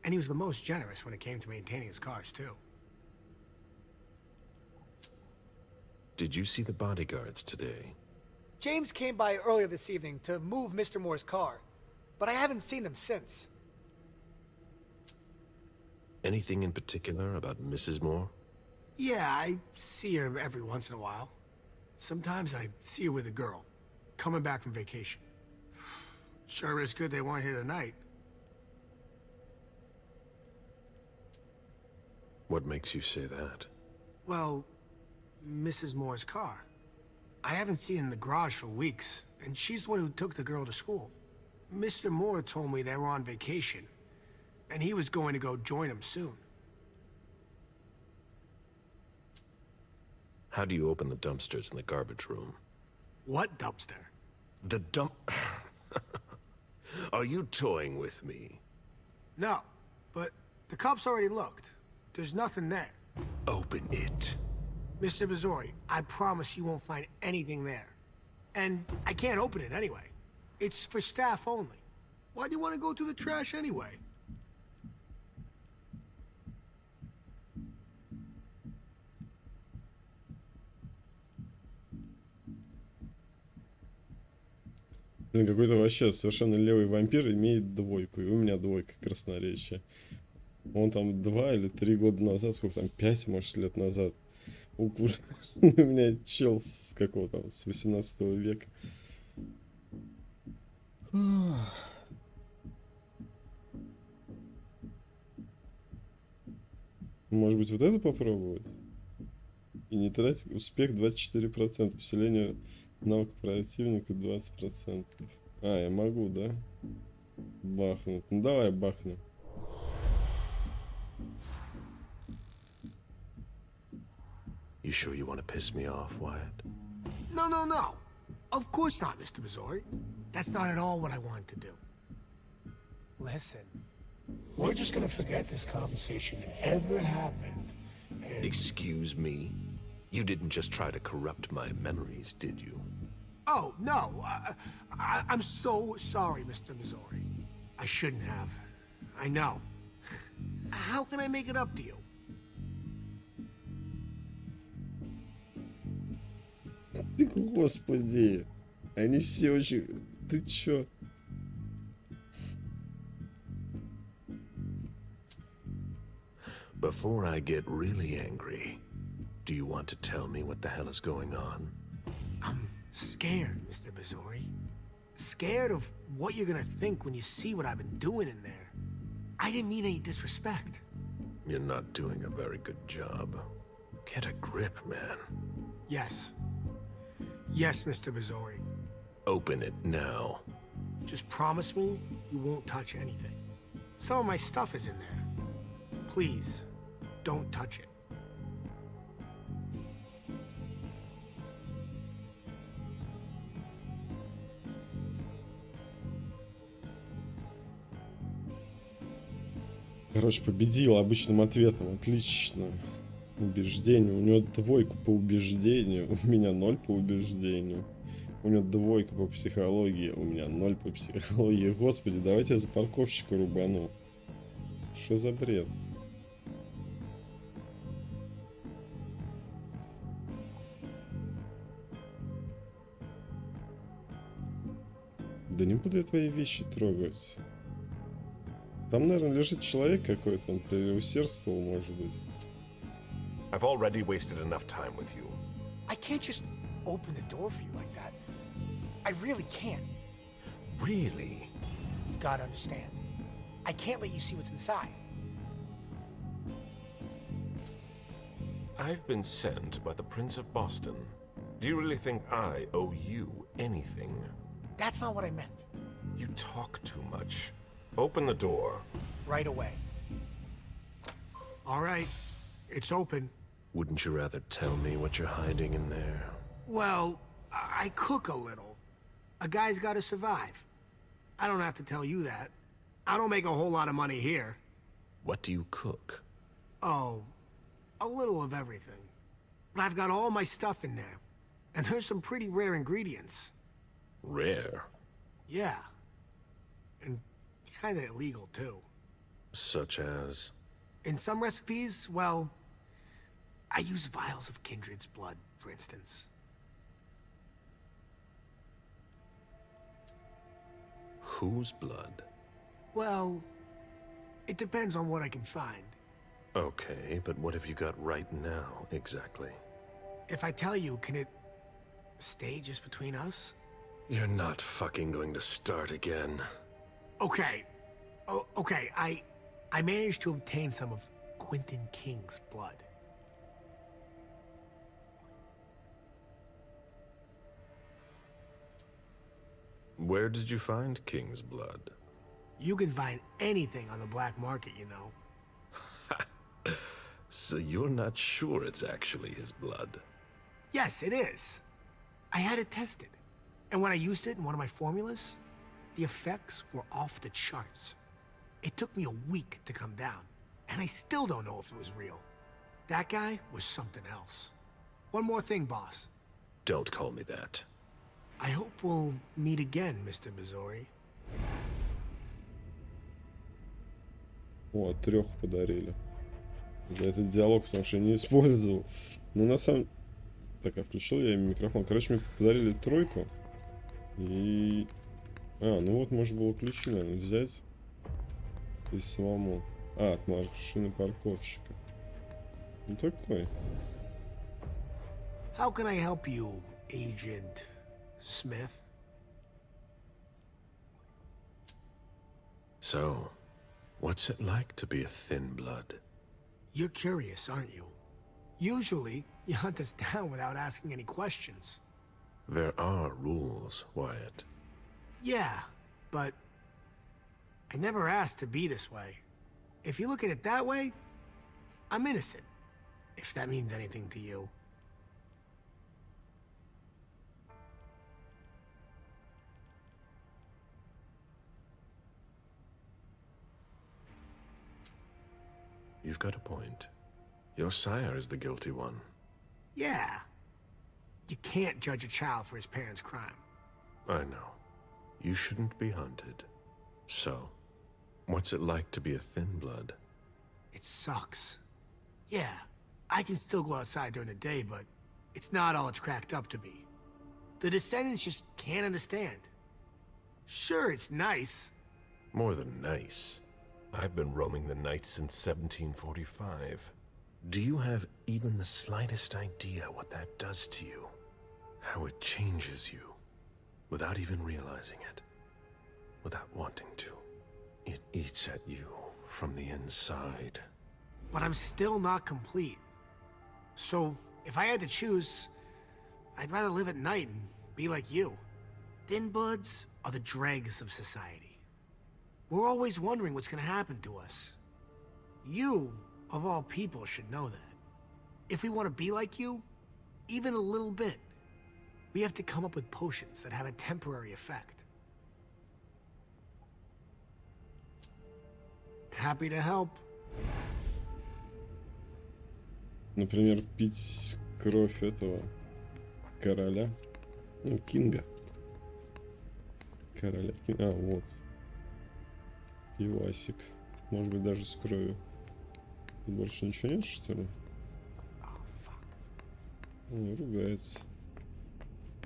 And he was the most generous when it came to maintaining his cars, too. Did you see the bodyguards today? James came by earlier this evening to move Mr. Moore's car, but I haven't seen them since. Anything in particular about Mrs. Moore? Yeah, I see her every once in a while. Sometimes I see her with a girl, coming back from vacation. Sure is good they weren't here tonight. What makes you say that? Well, Mrs. Moore's car. I haven't seen her in the garage for weeks, and she's the one who took the girl to school. Mr. Moore told me they were on vacation, and he was going to go join them soon. How do you open the dumpsters in the garbage room? What dumpster? The dump... Are you toying with me? No, but the cops already looked. There's nothing there. Open it. Mr. Bizori, I promise you won't find anything there. And I can't open it anyway. It's for staff only. Why do you want to go through the trash anyway? Какой-то вообще совершенно левый вампир имеет двойку. И у меня двойка красноречия. Он там 2 или 3 года назад, сколько там, 5, может, лет назад. У меня чел с какого там, с 18 века. Может быть, вот это попробовать? И не тратить успех 24%. Усиление навыка противника 20%. А, я могу, да? Бахнуть. Ну давай бахнем. You sure you want to piss me off, Wyatt? No, no, no. Of course not, Mr. Bizori. That's not at all what I wanted to do. Listen, we're just gonna forget this conversation ever happened. And... Excuse me? You didn't just try to corrupt my memories, did you? Oh, no. I'm so sorry, Mr. Bizori. I shouldn't have. I know. How can I make it up to you? Господи, они все очень... Ты чё? Before I get really angry, do you want to tell me what the hell is going on? I'm scared, Mr. Bizori. Scared of what you're gonna think when you see what I've been doing in there. I didn't mean any disrespect. You're not doing a very good job. Get a grip, man. Yes. Yes, Mr. Bizori. Open it now. Just promise me you won't touch anything. Some of my stuff is in there. Please, don't touch it. Короче, победил обычным ответом. Отлично. Убеждение. У него 2 по убеждению. У меня 0 по убеждению. У него 2 по психологии. У меня 0 по психологии. Господи, давайте я за парковщика рубану. Что за бред? Да не буду я твои вещи трогать. Там, наверное, лежит человек какой-то. Он переусердствовал, может быть. I've already wasted enough time with you. I can't just open the door for you like that. I really can't. Really? You've got to understand. I can't let you see what's inside. I've been sent by the Prince of Boston. Do you really think I owe you anything? That's not what I meant. You talk too much. Open the door. Right away. All right, it's open. Wouldn't you rather tell me what you're hiding in there? Well, I cook a little. A guy's got to survive. I don't have to tell you that. I don't make a whole lot of money here. What do you cook? Oh, a little of everything. But I've got all my stuff in there. And there's some pretty rare ingredients. Rare? Yeah. And kinda illegal, too. Such as? In some recipes, well, I use vials of kindred's blood, for instance. Whose blood? Well, it depends on what I can find. Okay, but what have you got right now, exactly? If I tell you, can it stay just between us? You're not fucking going to start again. Okay. Okay, I managed to obtain some of Quentin King's blood. Where did you find King's blood? You can find anything on the black market, you know. So you're not sure it's actually his blood? Yes, it is. I had it tested. And when I used it in one of my formulas, the effects were off the charts. It took me a week to come down, and I still don't know if it was real. That guy was something else. One more thing, boss. Don't call me that. I hope we'll meet again, Mr. Missouri. О, 3 подарили. За этот диалог, потому что я не использовал. Но на самом... Так, я включил я им микрофон. Короче, мне подарили 3. И... А, ну вот можно было ключи, наверное, взять. И самому. А, от машины парковщика. Ну такой. How can I help you, Agent Smith? So, what's it like to be a thin blood? You're curious, aren't you? Usually, you hunt us down without asking any questions. There are rules, Wyatt. Yeah, but I never asked to be this way. If you look at it that way, I'm innocent, if that means anything to you. You've got a point. Your sire is the guilty one. Yeah. You can't judge a child for his parents' crime. I know. You shouldn't be hunted. So, what's it like to be a thin blood? It sucks. Yeah, I can still go outside during the day, but it's not all it's cracked up to be. The descendants just can't understand. Sure, it's nice. More than nice. I've been roaming the night since 1745. Do you have even the slightest idea what that does to you? How it changes you, without even realizing it, without wanting to. It eats at you from the inside. But I'm still not complete. So, if I had to choose, I'd rather live at night and be like you. Thin bloods are the dregs of society. We're always wondering what's gonna happen to us. You, of all people, should know that. If we want to be like you, even a little bit, we have to come up with potions that have a temporary effect. Happy to help. Например, пить кровь этого короля. Ну, Кинга. Короля Кинга. А, вот. Пивасик. Может быть, даже с кровью. Тут больше ничего нет, что ли? Не ругается.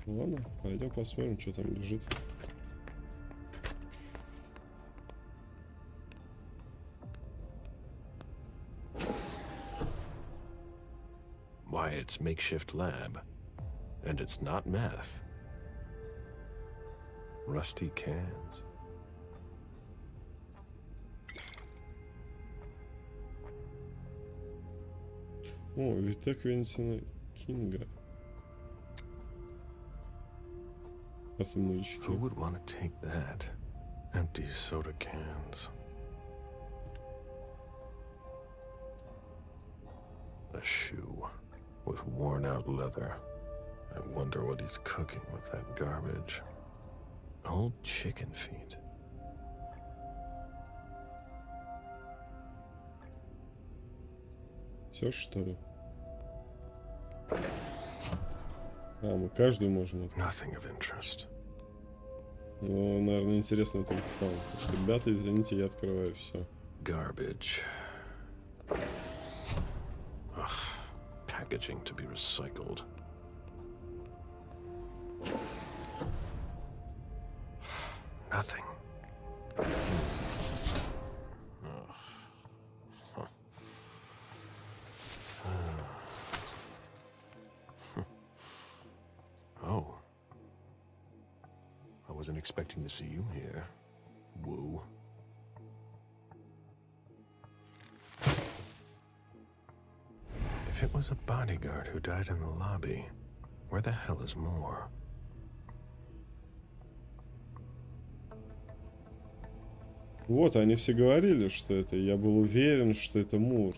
Ладно, пойдем посмотрим, что там лежит. Wyatt's makeshift lab. And it's not meth. Rusty cans. О, Вита Квентина Кинга. Отмычки. Who would want to take that? Empty soda cans. A shoe with worn out leather. I wonder what he's cooking with that garbage. Old chicken feet. Все, что ли? А, мы каждую можем открыть. Nothing of interest. Ну, наверное, интересно только там. Ребята, извините, я открываю все. Garbage. Ugh, packaging to be recycled. Nothing. Oh. I wasn't expecting to see you here. Woo. If it was a bodyguard who died in the lobby, where the hell is Moore? Вот, они все говорили, что это. Я был уверен, что это Мур.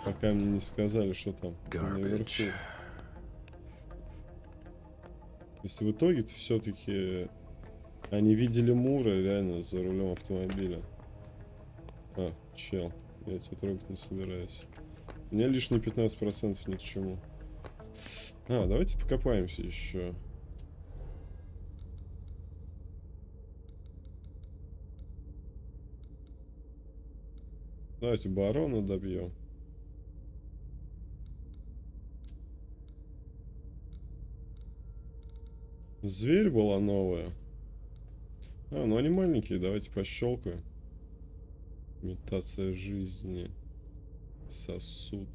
Пока мне не сказали, что там наверху. То есть в итоге-то все-таки они видели Мура реально за рулем автомобиля. А, чел. Я тебя трогать не собираюсь. У меня лишние 15% ни к чему. А, давайте покопаемся еще. Давайте барона добьем. Зверь была новая. А, ну они маленькие, давайте пощелкаем. Имитация жизни. Сосуд.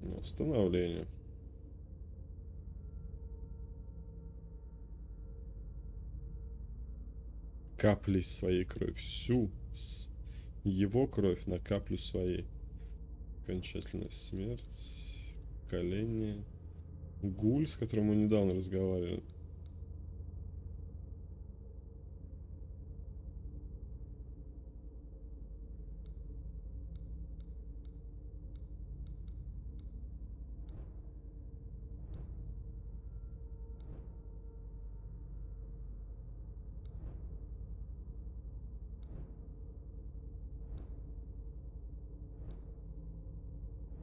Ну, становление. Капли своей крови. Всю его кровь на каплю своей. Окончательная смерть. Поколение. Гуль, с которым мы недавно разговаривали.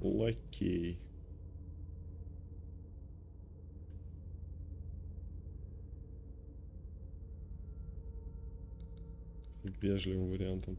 Лакей. Вежливым вариантом.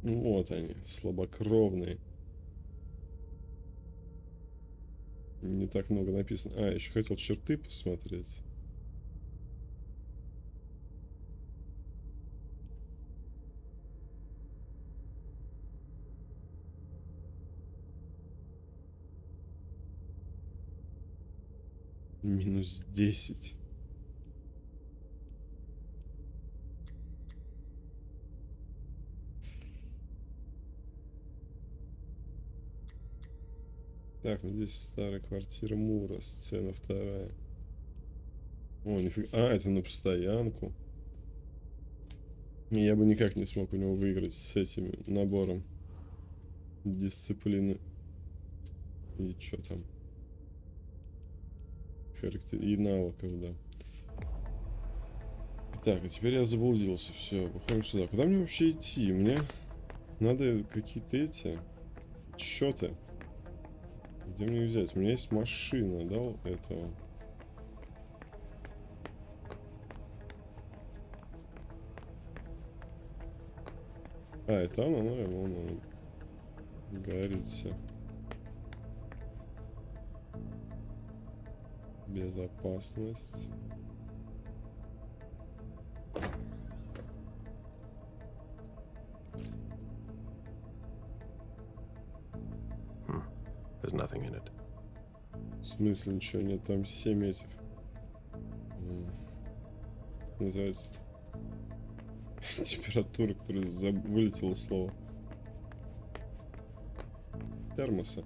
Вот они, слабокровные. Не так много написано. А, еще хотел черты посмотреть. Минус 10. Так, ну здесь старая квартира Мура, сцена 2. О, нифига. А, это на постоянку. Я бы никак не смог у него выиграть с этим набором дисциплины. И что там? и навыков, да. Так, а теперь я заблудился. Все, выходим сюда. Куда мне вообще идти? Мне надо какие-то эти счеты. Где мне взять? У меня есть машина, да, этого. А, это она, вон она. Горит все. Безопасность. There's nothing in it. В смысле ничего нет? Там 7 этих. Называется температура, которая вылетело слово. Термоса.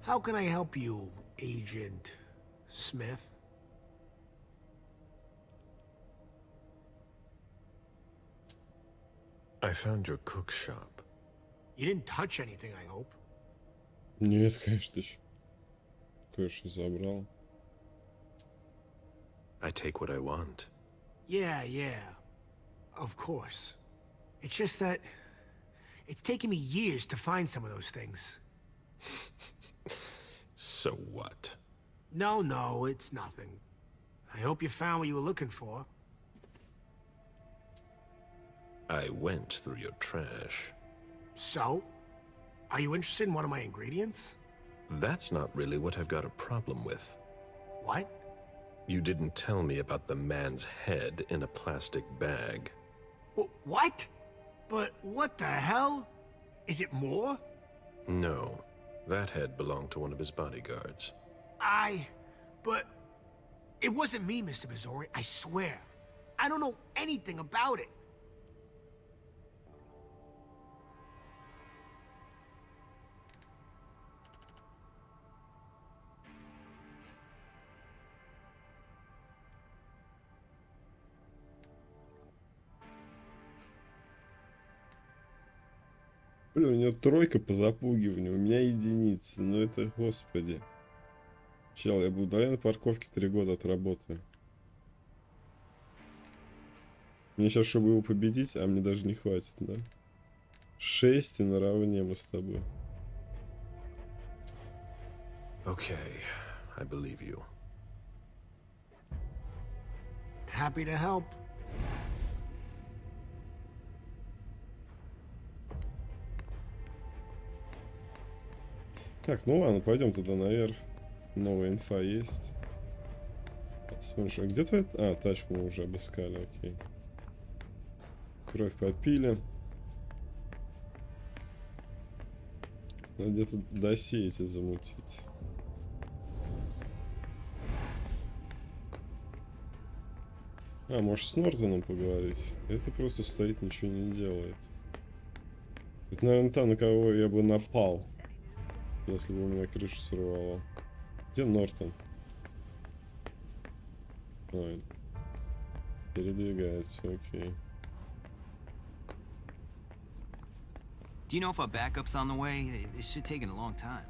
How can I help you, Agent Smith? I found your cook shop. You didn't touch anything, I hope. Нет, конечно, еще. Кое-что забрал. I take what I want. Yeah. Of course. It's just that it's taken me years to find some of those things. So what? No, it's nothing. I hope you found what you were looking for. I went through your trash. So? Are you interested in one of my ingredients? That's not really what I've got a problem with. What? You didn't tell me about the man's head in a plastic bag. What? But what the hell? Is it more? No. That head belonged to one of his bodyguards. But it wasn't me, Mr. Missouri, I swear. I don't know anything about it. Блин, у него тройка по запугиванию, у меня единица. Ну это, господи. Чел, я буду давай на парковке 3 года отработаю. Мне сейчас, чтобы его победить, а мне даже не хватит, да? 6 и наравне мы с тобой. Okay, I believe you. Happy to help. Так, ну ладно, пойдем туда наверх. Новая инфа есть. Смотришь, а где твоя... А, тачку мы уже обыскали, окей. Кровь попили. Надо где-то досье эти замутить. А, может с Нортоном поговорить? Это просто стоит, ничего не делает. Это, наверное, та, на кого я бы напал. Если бы у меня крышу сорвало. Где Нортон? Ой. Передвигается, окей. Do you know if a backup's on the way? This should take a long time.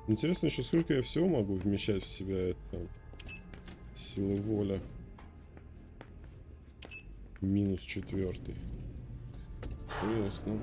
Интересно еще, сколько я всего могу вмещать в себя это... Силы воли. -4. Ясно.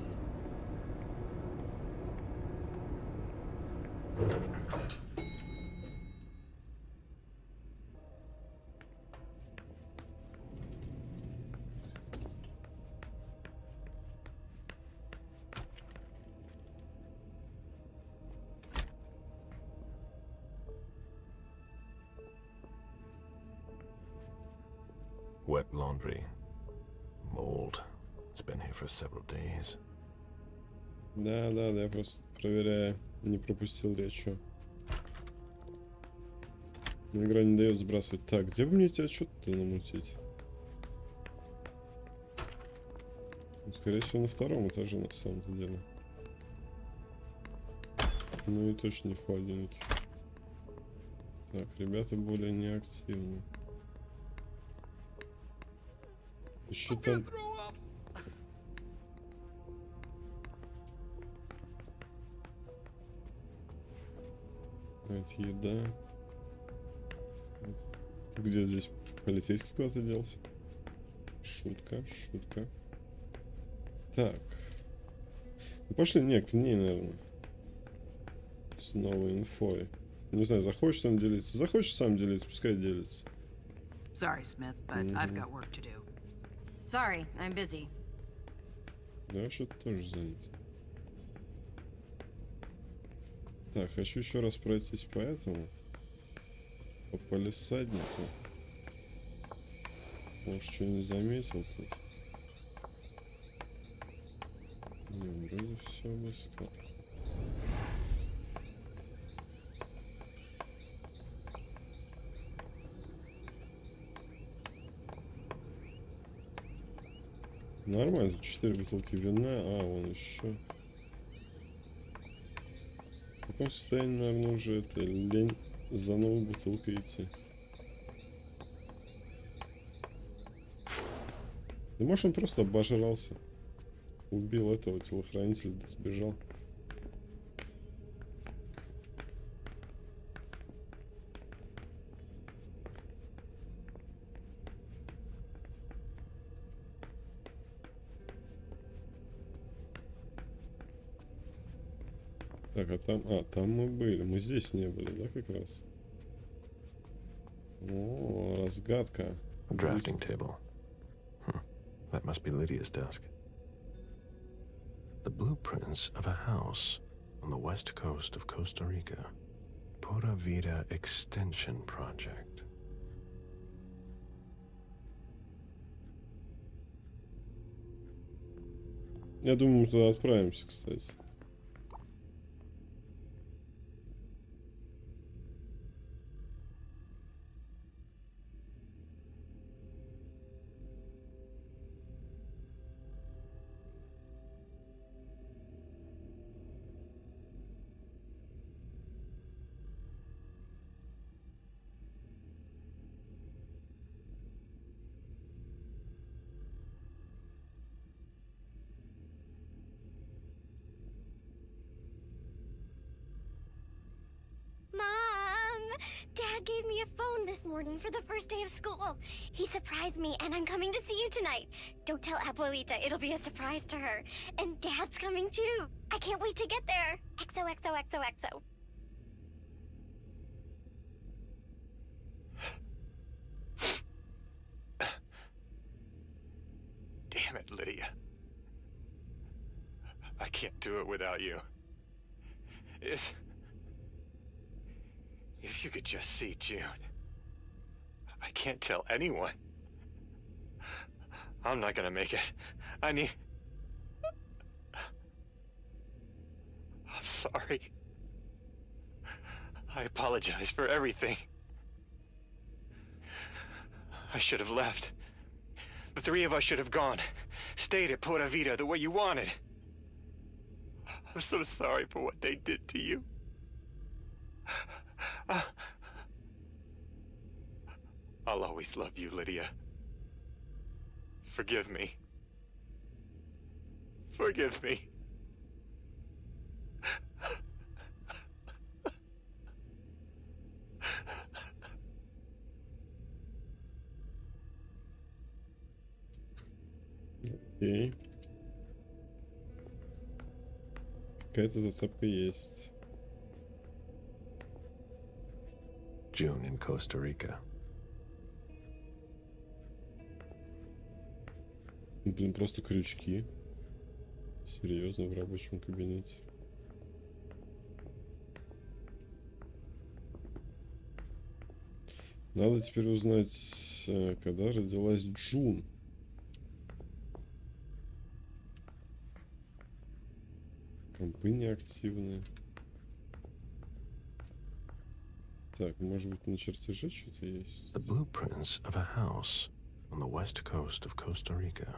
Wet laundry. Mold. It's been here for several days. Да, я просто проверяю, не пропустил ли я что. Игра не дает сбрасывать. Так, где бы мне эти отчеты намутить? Ну, скорее всего, на 2-м этаже, на самом-то деле. Ну и точно не в холодильнике. Так, ребята более неактивны. Еще там... Это еда. Где здесь полицейский куда-то делся? Шутка, шутка. Так. Ну, пошли, не, к ней, наверное. С новой инфой. Не знаю, захочет он делиться. Захочет сам делиться, пускай делится. Sorry, Smith, but I've got work to do. Sorry, I'm busy. Да, что-то тоже занят. Так, хочу еще раз пройтись по этому. По палисаднику. Может, что не заметил тут. Не, вроде все обыскал. Нормально, 4 бутылки вина, вон еще. В каком состоянии, наверное, уже это лень за новой бутылкой идти. Да может он просто обожрался. Убил этого телохранителя, да сбежал. Так, там мы были. Мы здесь не были, да, как раз? О, разгадка. A drafting table. That must be Lydia's desk. The blueprints of a house on the west coast of Costa Rica. Pura Vida Extension Project. Я думаю, мы туда отправимся, кстати. Dad gave me a phone this morning for the first day of school. He surprised me, and I'm coming to see you tonight. Don't tell Abuelita, it'll be a surprise to her. And Dad's coming too. I can't wait to get there. XOXOXOXO. Damn it, Lydia. I can't do it without you. If you could just see June. I can't tell anyone. I'm not gonna make it. I'm sorry. I apologize for everything. I should have left. The three of us should have gone. Stayed at Pura Vida the way you wanted. I'm so sorry for what they did to you. I'll always love you, Lydia. Forgive me. Forgive me. Окей. Какая-то зацепка есть. June in Costa Rica. Блин, просто крючки. Серьезно, в рабочем кабинете. Надо теперь узнать, когда родилась Джун. Компы неактивные. Так, может быть, на чертеже что-то есть? The blueprints of a house on the west coast of Costa Rica.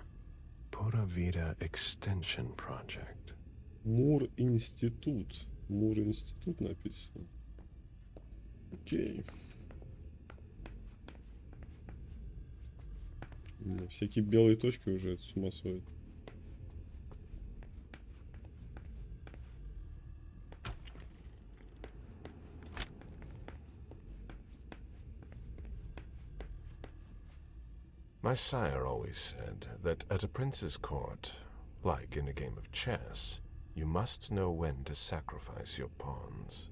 Pura Vida Extension Project. Мур-институт. Мур-институт написано. Окей. Всякие белые точки уже с ума сводят. My sire always said that at a prince's court, like in a game of chess, you must know when to sacrifice your pawns.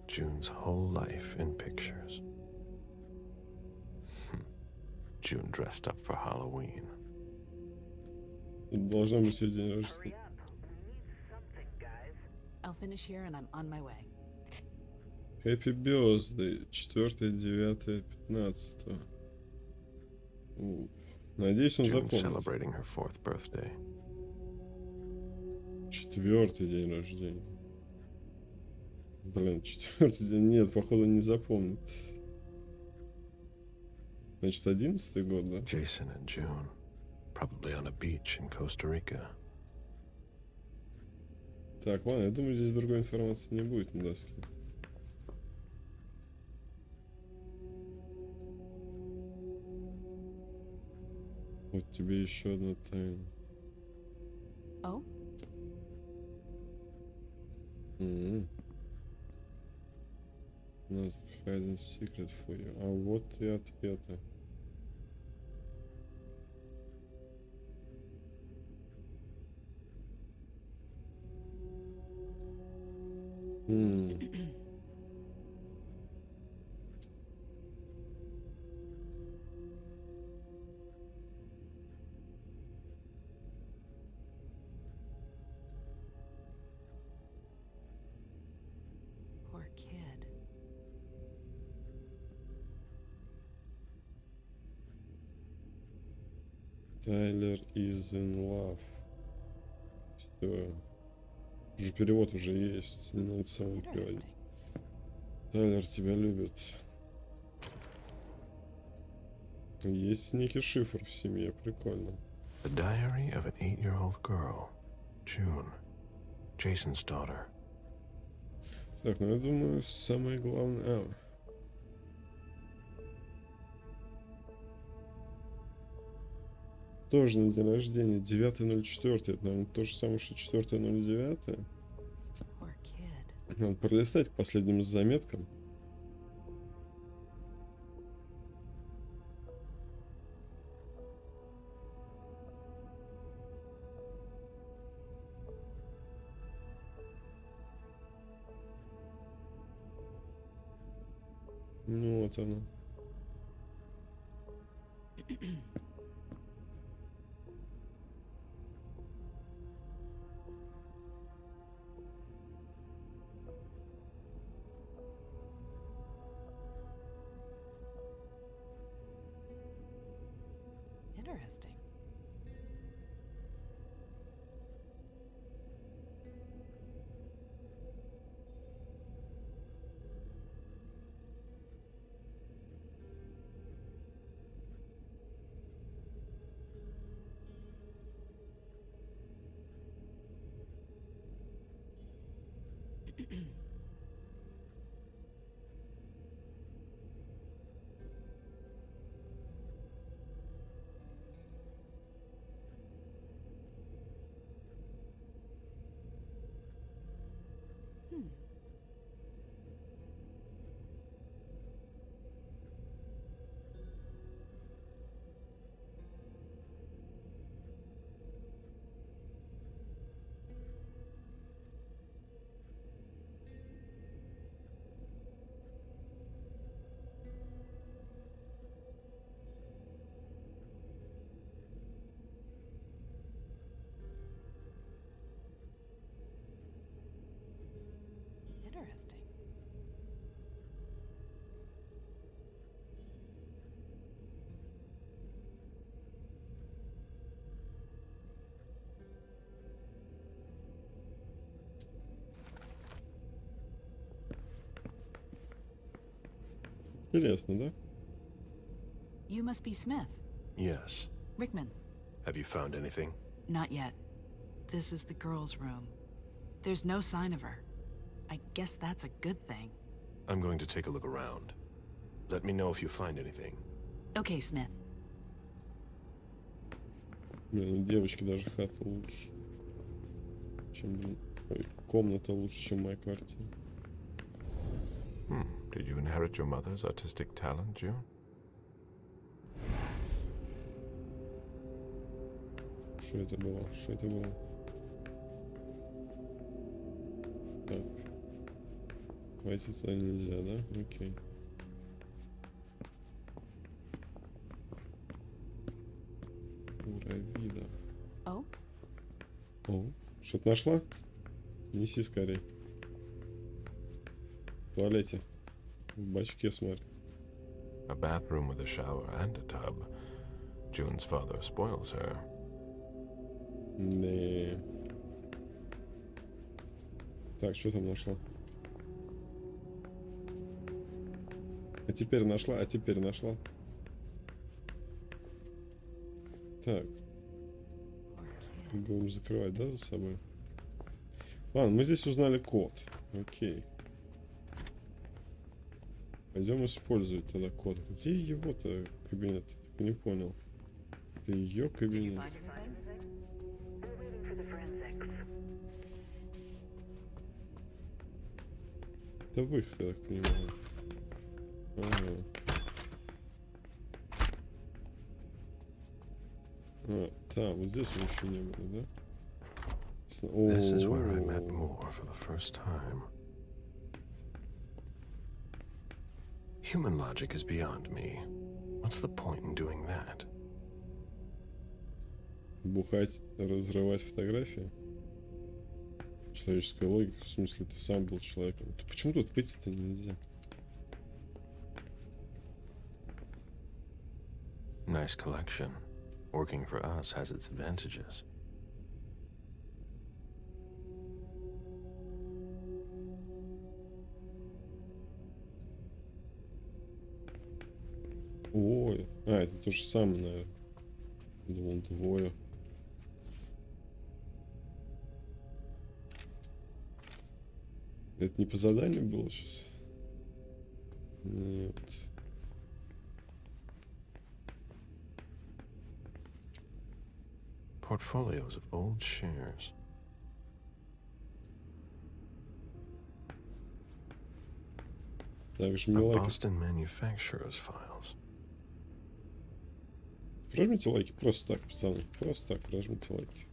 June's whole life in pictures. June dressed up for Halloween. Должна быть ее день рождения. I'll finish here and I'm on my way. Happy birthday. 4, 9, 15. Надеюсь, он June запомнит. celebrating her 4th birthday. 4-й день рождения. Блин, 4-й день. Нет, походу не запомнит. Значит, 11-й год, да? Jason and June, probably on a beach in Costa Rica. Так, ладно, я думаю, здесь другой информации не будет на доске. Вот тебе еще одна тайна. Oh? У нас hidden secret for you. А вот и ответы. Poor kid. Tyler is in love. Все. Уже перевод уже есть. Не надо самому переводить. Тайлер тебя любит. Есть некий шифр в семье. Прикольно. The diary of an 8-year-old girl, June, Jason's daughter. Так, ну я думаю, самое главное... Тоже на день рождения. 9.04. Это, наверное, то же самое, что 4.09. Poor kid. Надо пролистать к последним заметкам. Ну вот она. Interesting. Interesting. Интересно, да? You must be Smith. Yes. Rickman. Have you found anything? Not yet. This is the girls' room. There's no sign of her. I guess that's a good thing. I'm going to take a look around. Let me know if you find anything. Okay, Smith. Блин, у девочки даже хата лучше. Чем, блин, ой, комната лучше, чем моя квартира. Did you inherit your mother's artistic talent, June? Что это было? Что это было? Так. Войти туда нельзя, да? Окей. Уравида. Oh? О, что-то нашла? Неси скорей. В туалете. В бачке, смотри. A bathroom with a shower and a tub. June's father spoils her. Не. Так, что там нашла? А теперь нашла, а теперь нашла. Так. Будем закрывать, да, за собой? Ладно, мы здесь узнали код. Окей. Пойдем использовать тогда код. Где его-то кабинет? Я так и не понял. Это ее кабинет. Это выход, я так понимаю. Ага. А, там, вот здесь мы еще не были, да? This is where I met Moore for the first time. Human logic is beyond me. What's the point in doing that? Бухать, разрывать фотографии? Человеческая логика, в смысле, ты сам был человеком. Почему тут быть-то нельзя? Nice collection. Working for us has its advantages. Ой, это то же самое, наверное. Думал, двое. Это не по заданию было сейчас? Нет. Portfolios of old shares. Так, жми лайки. Boston manufacturer's files. Прожмите лайки, просто так, пацаны. Просто так, прожмите лайки.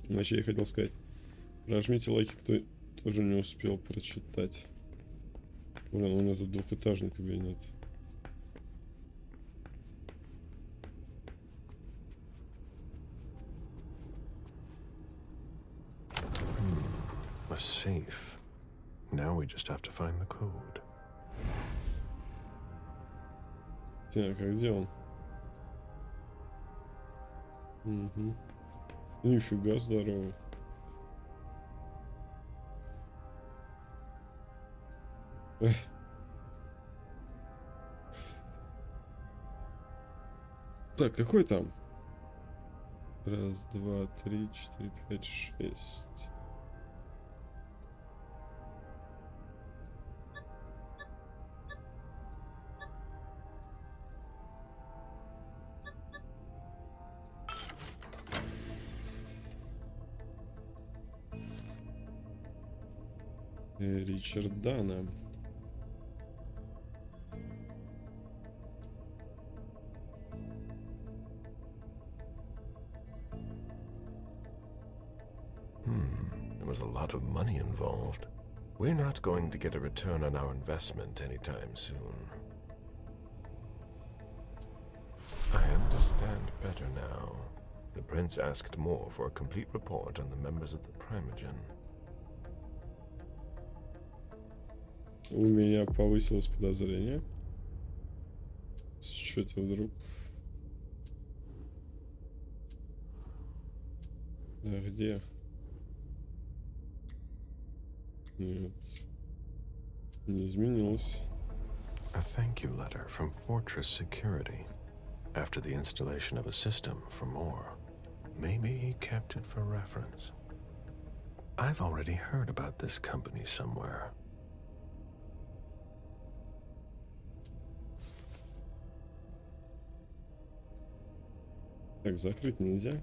Иначе я хотел сказать, прожмите лайки, кто тоже не успел прочитать. Блин, у меня тут двухэтажный кабинет. A safe. Now we just have to find the code. Так, а где он? Угу. Нифига здоровый. Эх. Так, какой там? Раз, два, три, четыре, пять, шесть. Ричард Дана. There was a lot of money involved. We're not going to get a return on our investment anytime soon. I understand better now. The prince asked more for a complete report on the members of the Primogen. У меня повысилось подозрение. Что это вдруг? А где? Нет. Не изменилось. A thank you letter from Fortress Security after the installation of a system for more. Maybe he kept it for reference. I've already heard about this company somewhere. Так, закрыть нельзя.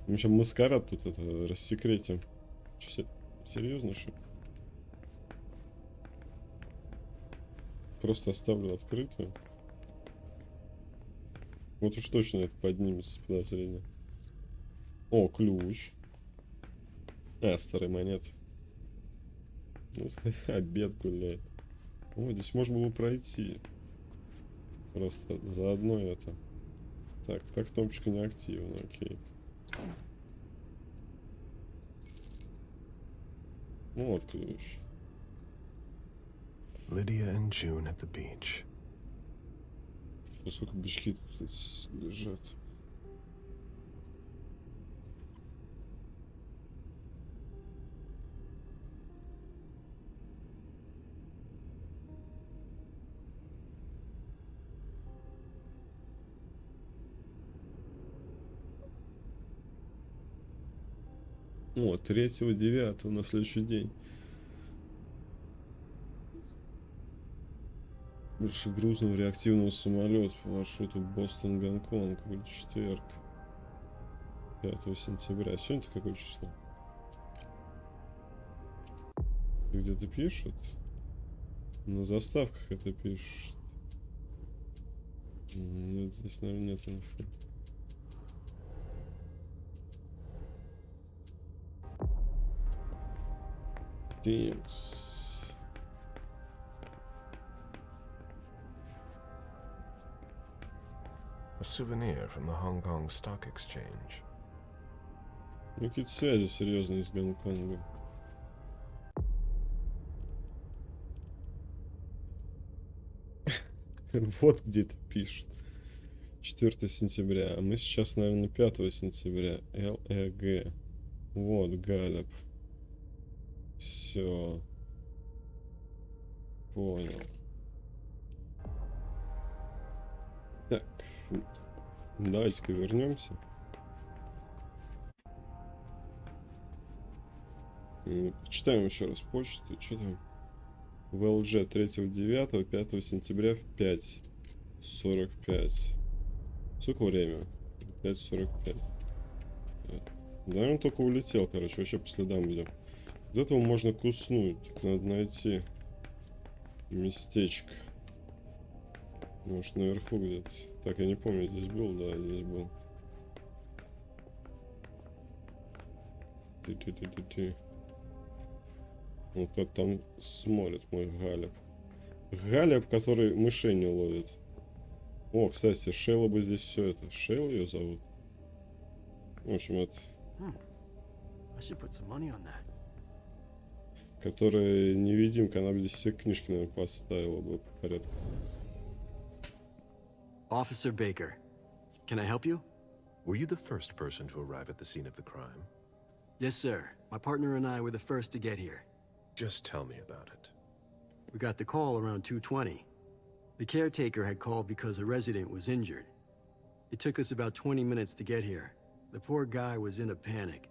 Мы сейчас Маскарад тут это рассекретим. Серьезно, что? Просто оставлю открытую. Вот уж точно это поднимется подозрение. О, ключ. А, старая монета. Обед гуляет. О, здесь можно было пройти. Просто заодно это. Так, кнопочка не активна, окей. Вот ключ. Lydia and June at the beach. Сколько бычки тут лежат. О, 3-9 на следующий день. Большегрузного реактивного самолета по маршруту Бостон-Гонконг. Будет четверг. 5 сентября. Сегодня-то какое число? Где-то пишут? На заставках это пишут. Нет, здесь, наверное, нет инфы. Тимс. A souvenir from the Hong Kong Stock Exchange. Ну, какие-то связи серьезные с Гонконгом. Вот где-то пишут. 4 сентября. А мы сейчас, наверное, 5 сентября. ЛЭГ. Вот, Галеб. Все. Понял. Так. Давайте-ка вернемся. Почитаем еще раз почту. Что там? ВЛЖ 3-9, 5 сентября в 5:45. Сколько время? 5:45. Да, он только улетел, короче. Вообще по следам идем. Вот этого можно куснуть. Надо найти местечко. Может, наверху где-то. Так, я не помню, здесь был, да, здесь был. Ты. Вот как там смотрит мой Галеб. Галеб, который мышей не ловит. О, кстати, Шейла бы здесь все это. Шейла ее зовут. В общем, это... Которая невидимка, она бы здесь все книжки, наверное, поставила бы по порядку. Officer Baker, can I help you? Were you the first person to arrive at the scene of the crime? Yes, sir. My partner and I were the first to get here. Just tell me about it. We got the call around 2:20. The caretaker had called because a resident was injured. It took us about 20 minutes to get here. The poor guy was in a panic.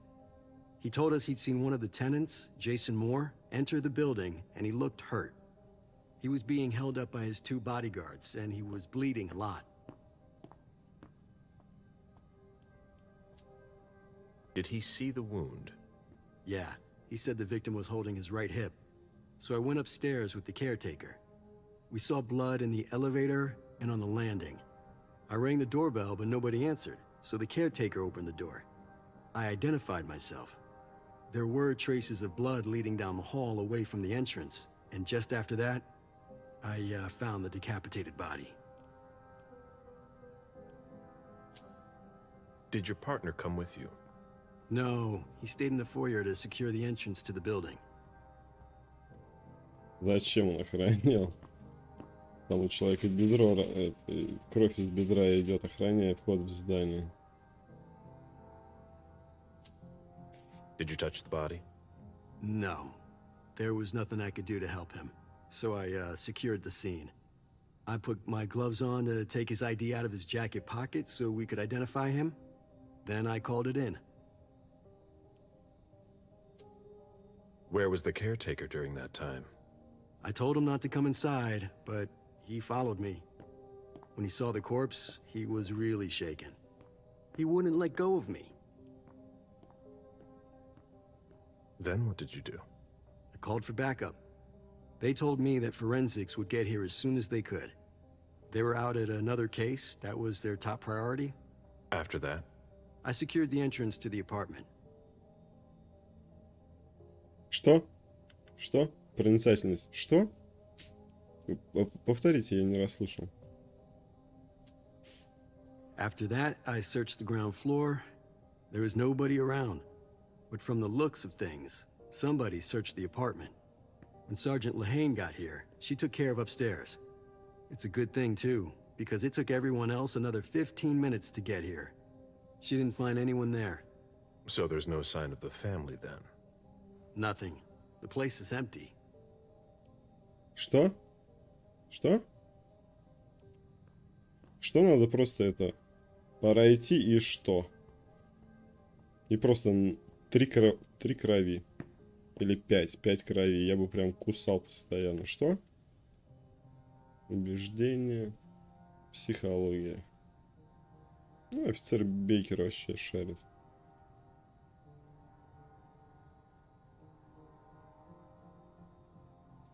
He told us he'd seen one of the tenants, Jason Moore, enter the building, and he looked hurt. He was being held up by his 2 bodyguards, and he was bleeding a lot. Did he see the wound? Yeah, he said the victim was holding his right hip. So I went upstairs with the caretaker. We saw blood in the elevator and on the landing. I rang the doorbell, but nobody answered, so the caretaker opened the door. I identified myself. There were traces of blood leading down the hall away from the entrance, and just after that, I found the decapitated body. Did your partner come with you? No, he stayed in the foyer to secure the entrance to the building. Зачем он охранял? Там у человека бедро, кровь из бедра идет, охраняет вход в здание. Did you touch the body? No. there was nothing I could do to help him. So I secured the scene. I put my gloves on to take his ID out of his jacket pocket so we could identify him. Then I called it in. Where was the caretaker during that time? I told him not to come inside, but he followed me. When he saw the corpse, he was really shaken. He wouldn't let go of me. Then what did you do? I called for backup. They told me that forensics would get here as soon as they could. They were out at another case. That was their top priority. After that? I secured the entrance to the apartment. Что? Что? Проницательность. Что? Повторите, я не расслышал. After that, I searched the ground floor. There was nobody around. But from the looks of things, somebody searched the apartment. When Sergeant Lehane got here, she took care of upstairs. It's a good thing, too, because it took everyone else another 15 minutes to get here. She didn't find anyone there. So there's no sign of the family then? Nothing. The place is empty. Что? Что? Что надо просто это... Пора идти и что? И просто три крови. Или 5 кровей. Я бы прям кусал постоянно. Что? Убеждение. Психология. Ну, офицер Бейкер вообще шарит.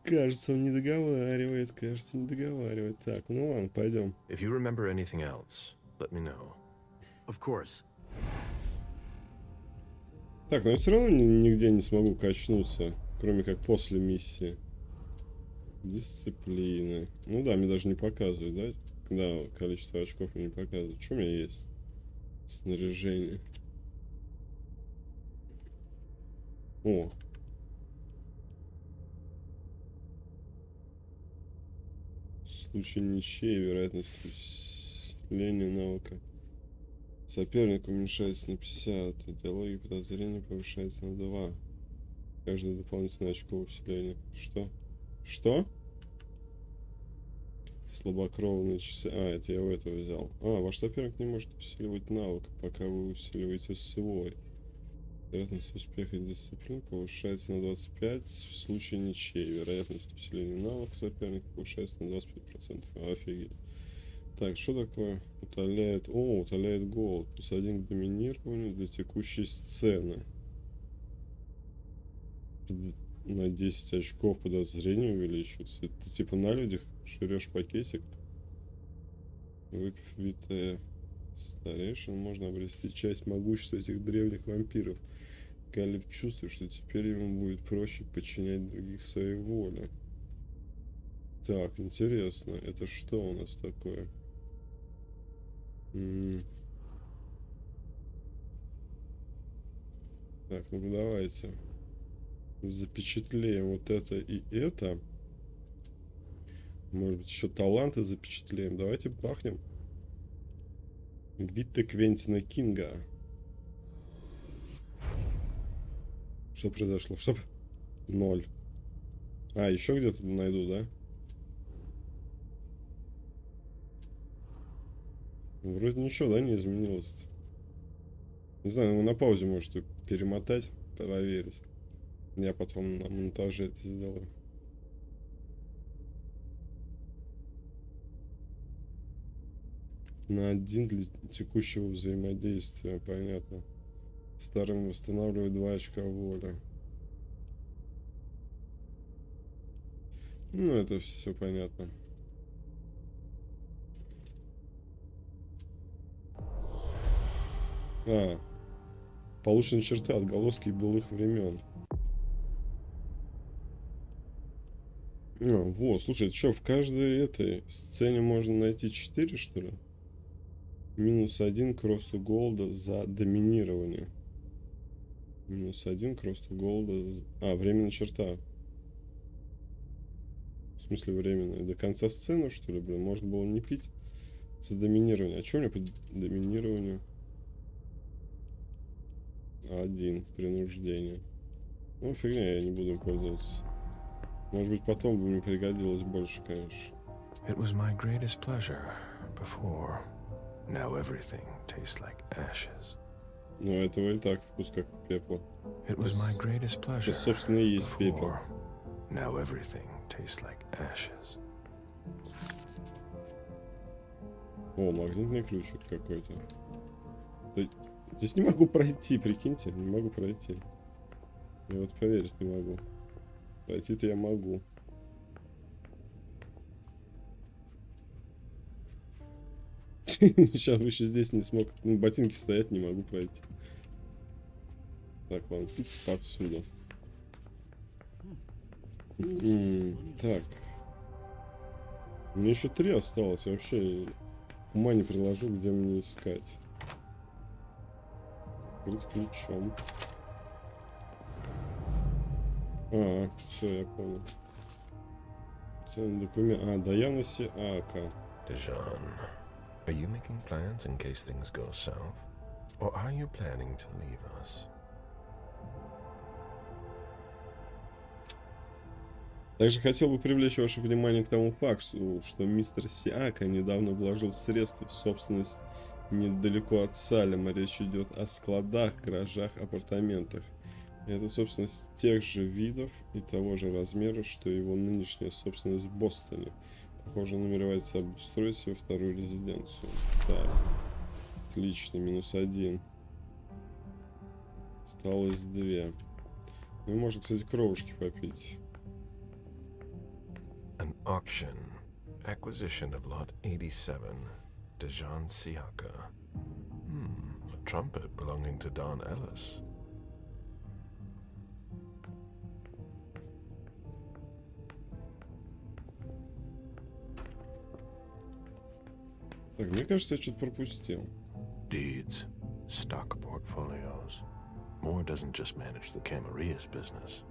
Кажется, он не договаривает. Кажется, не договаривает. Так, ну ладно, пойдем. If you remember anything else, let me know. Of course. Так, но я все равно нигде не смогу качнуться, кроме как после миссии. Дисциплины. Ну да, мне даже не показывают, да? Когда количество очков мне не показывают. Что у меня есть? Снаряжение. О. В случае ничьей вероятность усиления навыка. Соперник уменьшается на 50. Идеология подозрения повышается на 2. Каждое дополнительное очко усиления. Что? Что? Слабокровные часы. А, это я у этого взял. А, ваш соперник не может усиливать навык, пока вы усиливаете свой. Вероятность успеха и дисциплины повышается на 25. В случае ничьей вероятность усиления навыка соперника повышается на 25%. Офигеть. Так, что такое? Утоляет... О, утоляет голод. Плюс 1 к доминированию для текущей сцены. На 10 очков подозрения увеличивается. Ты типа на людях жрешь пакетик. Выпив витая старейшин, можно обрести часть могущества этих древних вампиров. Галиф чувствует, что теперь ему будет проще подчинять других своей воле. Так, интересно. Это что у нас такое? Так, ну давайте запечатлеем вот это и это. Может быть, еще таланты запечатлеем. Давайте бахнем. Битва Квентина Кинга. Что произошло? Что? 0. А, еще где-то найду, да? Вроде ничего, да, не изменилось -то. Не знаю, на паузе можете перемотать, проверить. Я потом на монтаже это сделаю. На 1 для текущего взаимодействия, понятно. Старым восстанавливает 2 очка воли. Ну, это все понятно. А, получены черты, отголоски былых времен. Вот, слушай, что, в каждой этой сцене можно найти 4, что ли? -1 к росту голода за доминирование. -1 к росту голода... А, временная черта. В смысле временная? До конца сцены, что ли, блин? Можно было не пить за доминирование. А что у меня по доминированию? 1. Принуждение. Ну, фигня, я не буду им пользоваться. Может быть, потом бы мне пригодилось больше, конечно. It was my greatest pleasure before. Now everything tastes like ashes. Но этого и так вкус как пепла. It was my greatest pleasure Это, собственно, и есть пепел. before. Now everything tastes like ashes. О, магнитный ключ вот какой-то. Да, здесь не могу пройти, прикиньте, не могу пройти. Я вот поверить не могу. Пройти-то я могу. Сейчас еще здесь не смог. Ну, ботинки стоят, не могу пройти. Так, ладно, пицца повсюду. Так. Мне еще 3 осталось. Вообще ума не приложу, где мне искать. Открыть ключом. Все, я понял. Ценный документ. До явности АК. Dijon, are you making plans in case things go south? Or are you planning to leave us? Также хотел бы привлечь ваше внимание к тому факту, что мистер Сиака недавно вложил средства в собственность недалеко от Салема. Речь идет о складах, гаражах, апартаментах. И это собственность тех же видов и того же размера, что и его нынешняя собственность в Бостоне. Похоже, намеревается обустроить свою вторую резиденцию. Так, отлично, -1. Осталось 2. Ну, можно, кстати, кровушки попить. An auction. Acquisition of lot 87. Dijon Siaka. A trumpet belonging to Don Ellis. Так, мне кажется, я что-то пропустил. Deeds. Stock portfolios. Moore doesn't just manage the Camarias business.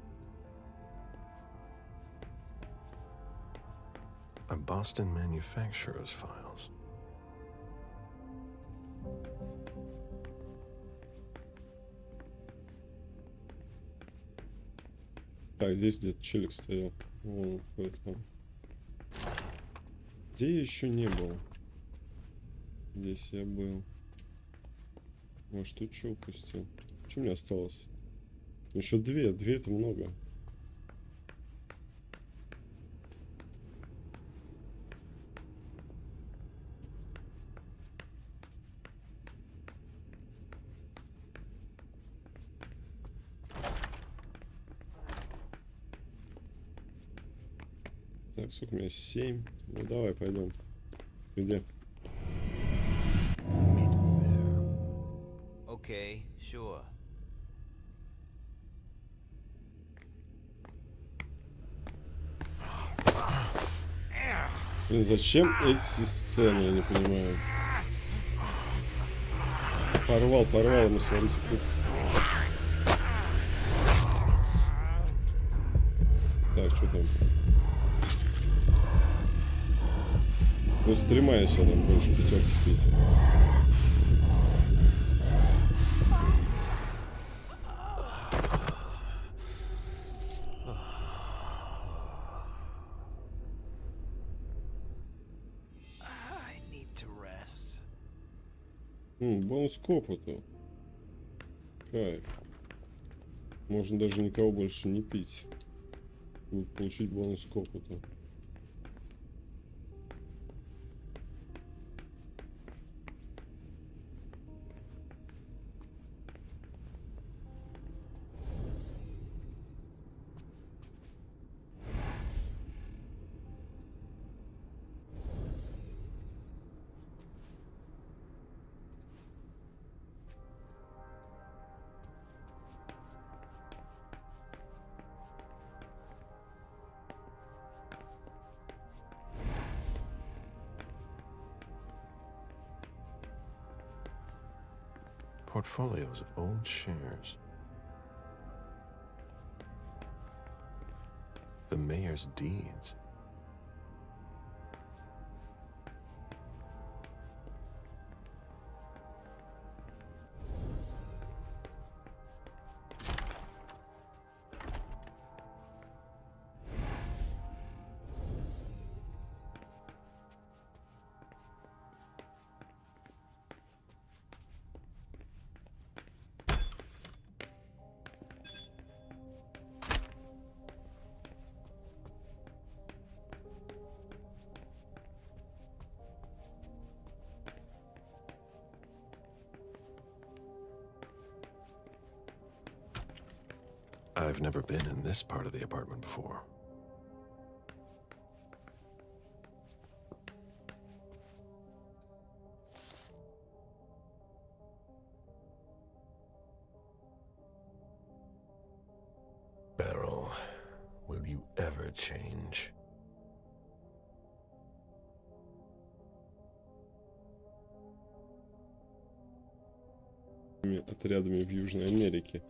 A Boston manufacturer's files. Так, здесь где-то челик стоял. Вон, поэтому. Где я еще не был? Здесь я был. Может, тут что упустил? Что мне осталось? Еще 2. 2 это много. Так, сколько у меня? 7. Ну давай, пойдем. Где? Meet me there. Okay, sure. Блин, зачем эти сцены, я не понимаю. Порвал, ну смотрите, тут. Так, что там? Ну, стремаюсь я там больше 5 пить. Бонус к опыту. Кайф. Можно даже никого больше не пить. Будет получить бонус к опыту. Portfolios of old shares. The mayor's deeds. I've never been in this part of the apartment before. Beryl, will you ever change? Отрядами в Южной Америке.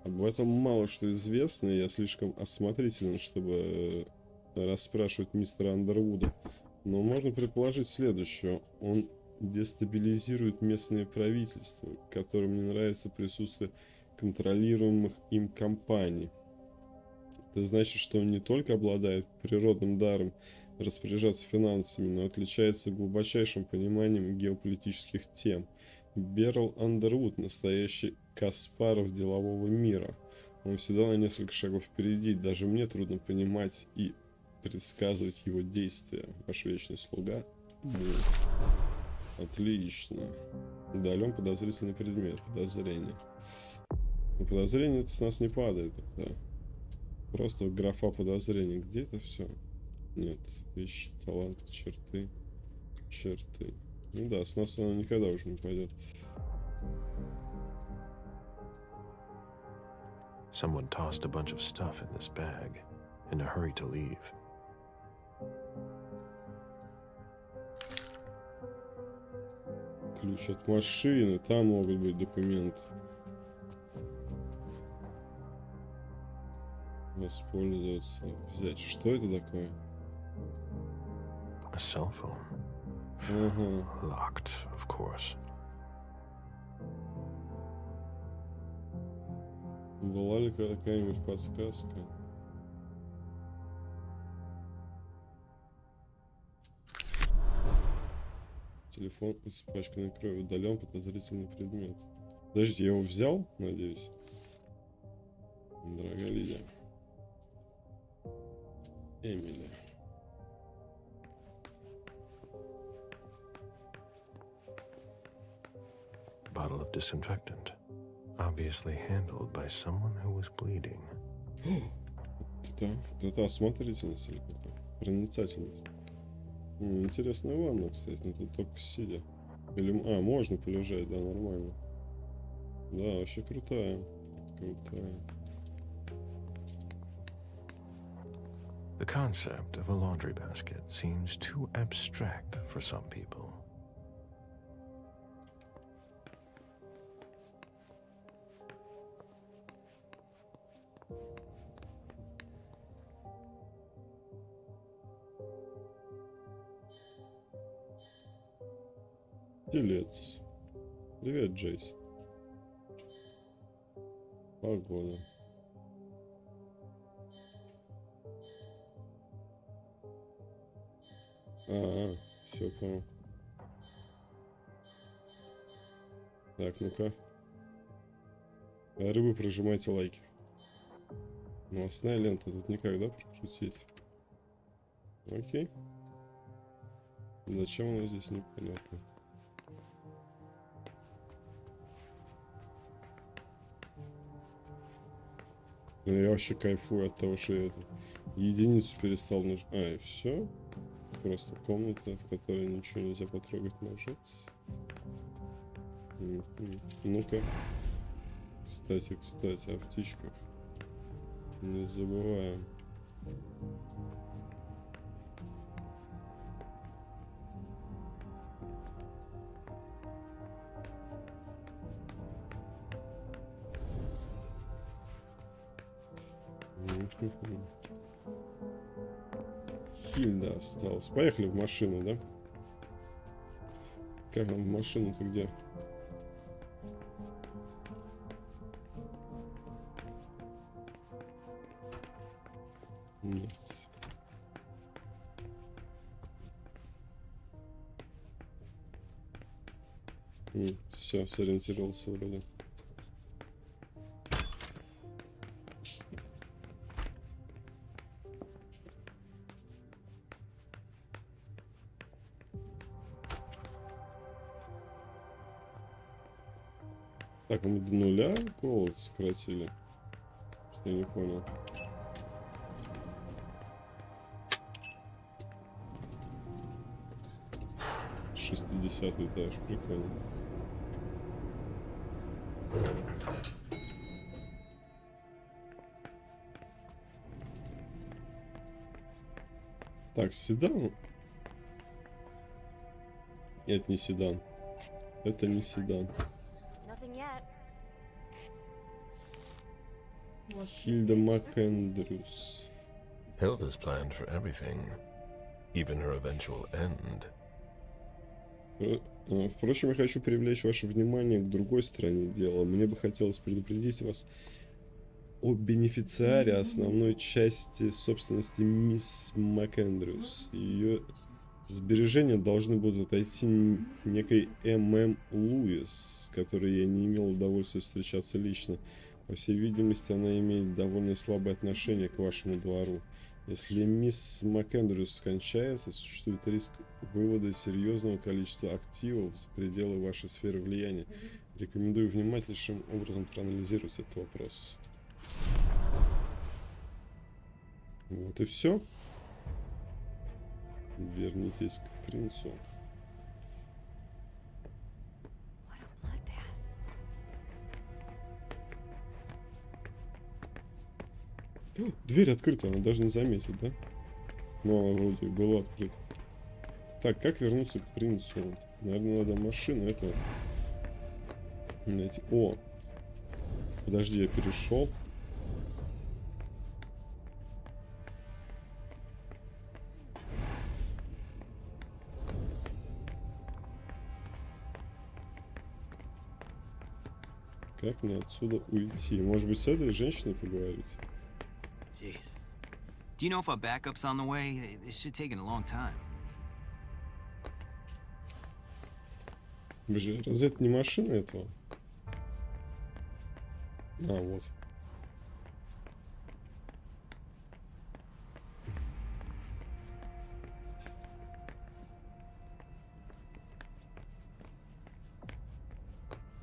Об этом мало что известно, я слишком осмотрителен, чтобы расспрашивать мистера Андервуда. Но можно предположить следующее. Он дестабилизирует местное правительство, которым не нравится присутствие контролируемых им компаний. Это значит, что он не только обладает природным даром распоряжаться финансами, но отличается глубочайшим пониманием геополитических тем. Берл Андервуд — настоящий Каспаров делового мира. Он всегда на несколько шагов впереди. Даже мне трудно понимать и предсказывать его действия. Ваш вечный слуга. Отлично. Удален подозрительный предмет. Подозрение. Но подозрение с нас не падает. Это просто графа подозрения. Где это все? Нет. Вещи, талант, черты. Черты. Ну да, с нас оно никогда уже не пойдет. Someone tossed a bunch of stuff in this bag, in a hurry to leave. Ключ от машины, там могут быть документы. Воспользоваться, взять. Что это такое? A cell phone. Locked, of course. Была ли какая-нибудь подсказка? Телефон испачканный кровью. Удален подозрительный предмет. Подождите, я его взял, надеюсь? Дорогая Лидия. Эмили. Bottle of disinfectant, obviously handled by someone who was bleeding. Это осмотрительность или какая-то проницательность. Интересная ванна, кстати, но тут только сидя. Или, можно полежать, да, нормально. Да, вообще крутая. Крутая. The concept of a laundry basket seems too abstract for some people. Телец. Привет, Джейс. Погода. Все понял. Так, ну-ка. Рыбы, прожимайте лайки. Новостная лента тут никогда прокрутить. Окей. Зачем она здесь, непонятно. Я вообще кайфую от того, что я эту единицу перестал нажимать. И все. Просто комната, в которой ничего нельзя потрогать, нажать. Ну-ка. Кстати, о птичках. Не забываем. Хильда осталась. Поехали в машину, да? Как нам в машину-то где? Нет. Все, сориентировался вроде. Так, мы до нуля голод сократили. Я не понял. Шестидесятый этаж, прикольно. Так, седан. Это не седан. Это не седан. Хильда МакЭндрюс. Hilda's planned for everything, even her eventual end. Впрочем, я хочу привлечь ваше внимание к другой стороне дела. Мне бы хотелось предупредить вас о бенефициаре основной части собственности мисс МакЭндрюс. Ее сбережения должны будут отойти некой М.М. Луис, с которой я не имел удовольствия встречаться лично. По всей видимости, она имеет довольно слабое отношение к вашему двору. Если мисс МакЭндрюс скончается, существует риск вывода серьезного количества активов за пределы вашей сферы влияния. Рекомендую внимательнейшим образом проанализировать этот вопрос. Вот и все. Вернитесь к принцу. Дверь открыта, она даже не заметит, да? Ну, она вроде была открыта. Так, как вернуться к принцу? Наверное, надо машину это найти. О! Подожди, я перешел. Как мне отсюда уйти? Может быть, с этой женщиной поговорить? Jeez. Do you know if our backup's on the way? This should take a long time. Боже, разве это не машина этого? А, вот.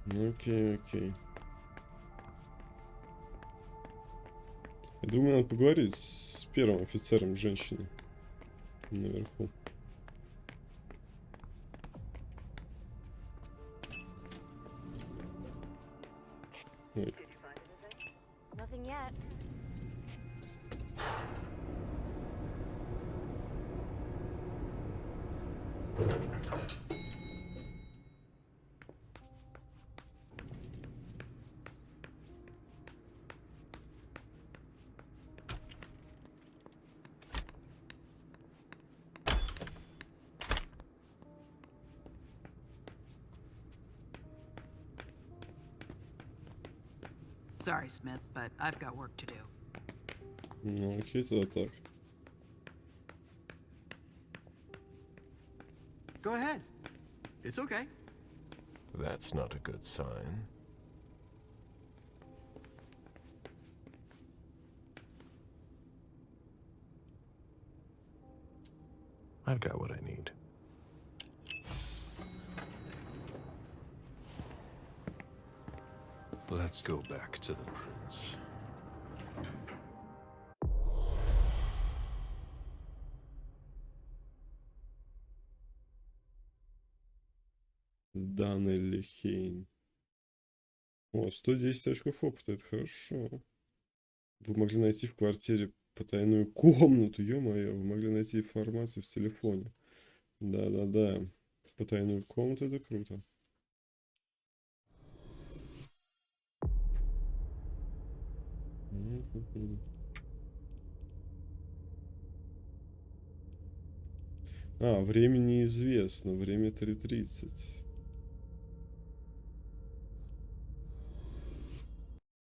Ну, окей, окей. Я думаю, надо поговорить с первым офицером женщины наверху. Ой. Sorry, Smith, but I've got work to do. Ну, окей, тогда так. Go ahead. It's okay. That's not a good sign. I've got what I need. Let's go back to the prince. Данелли Хейн. О, 110 очков опыта, это хорошо. Вы могли найти в квартире потайную комнату, ё-моё, вы могли найти информацию в телефоне. Да-да-да, потайную комнату, это круто. А, время неизвестно, время 3:30.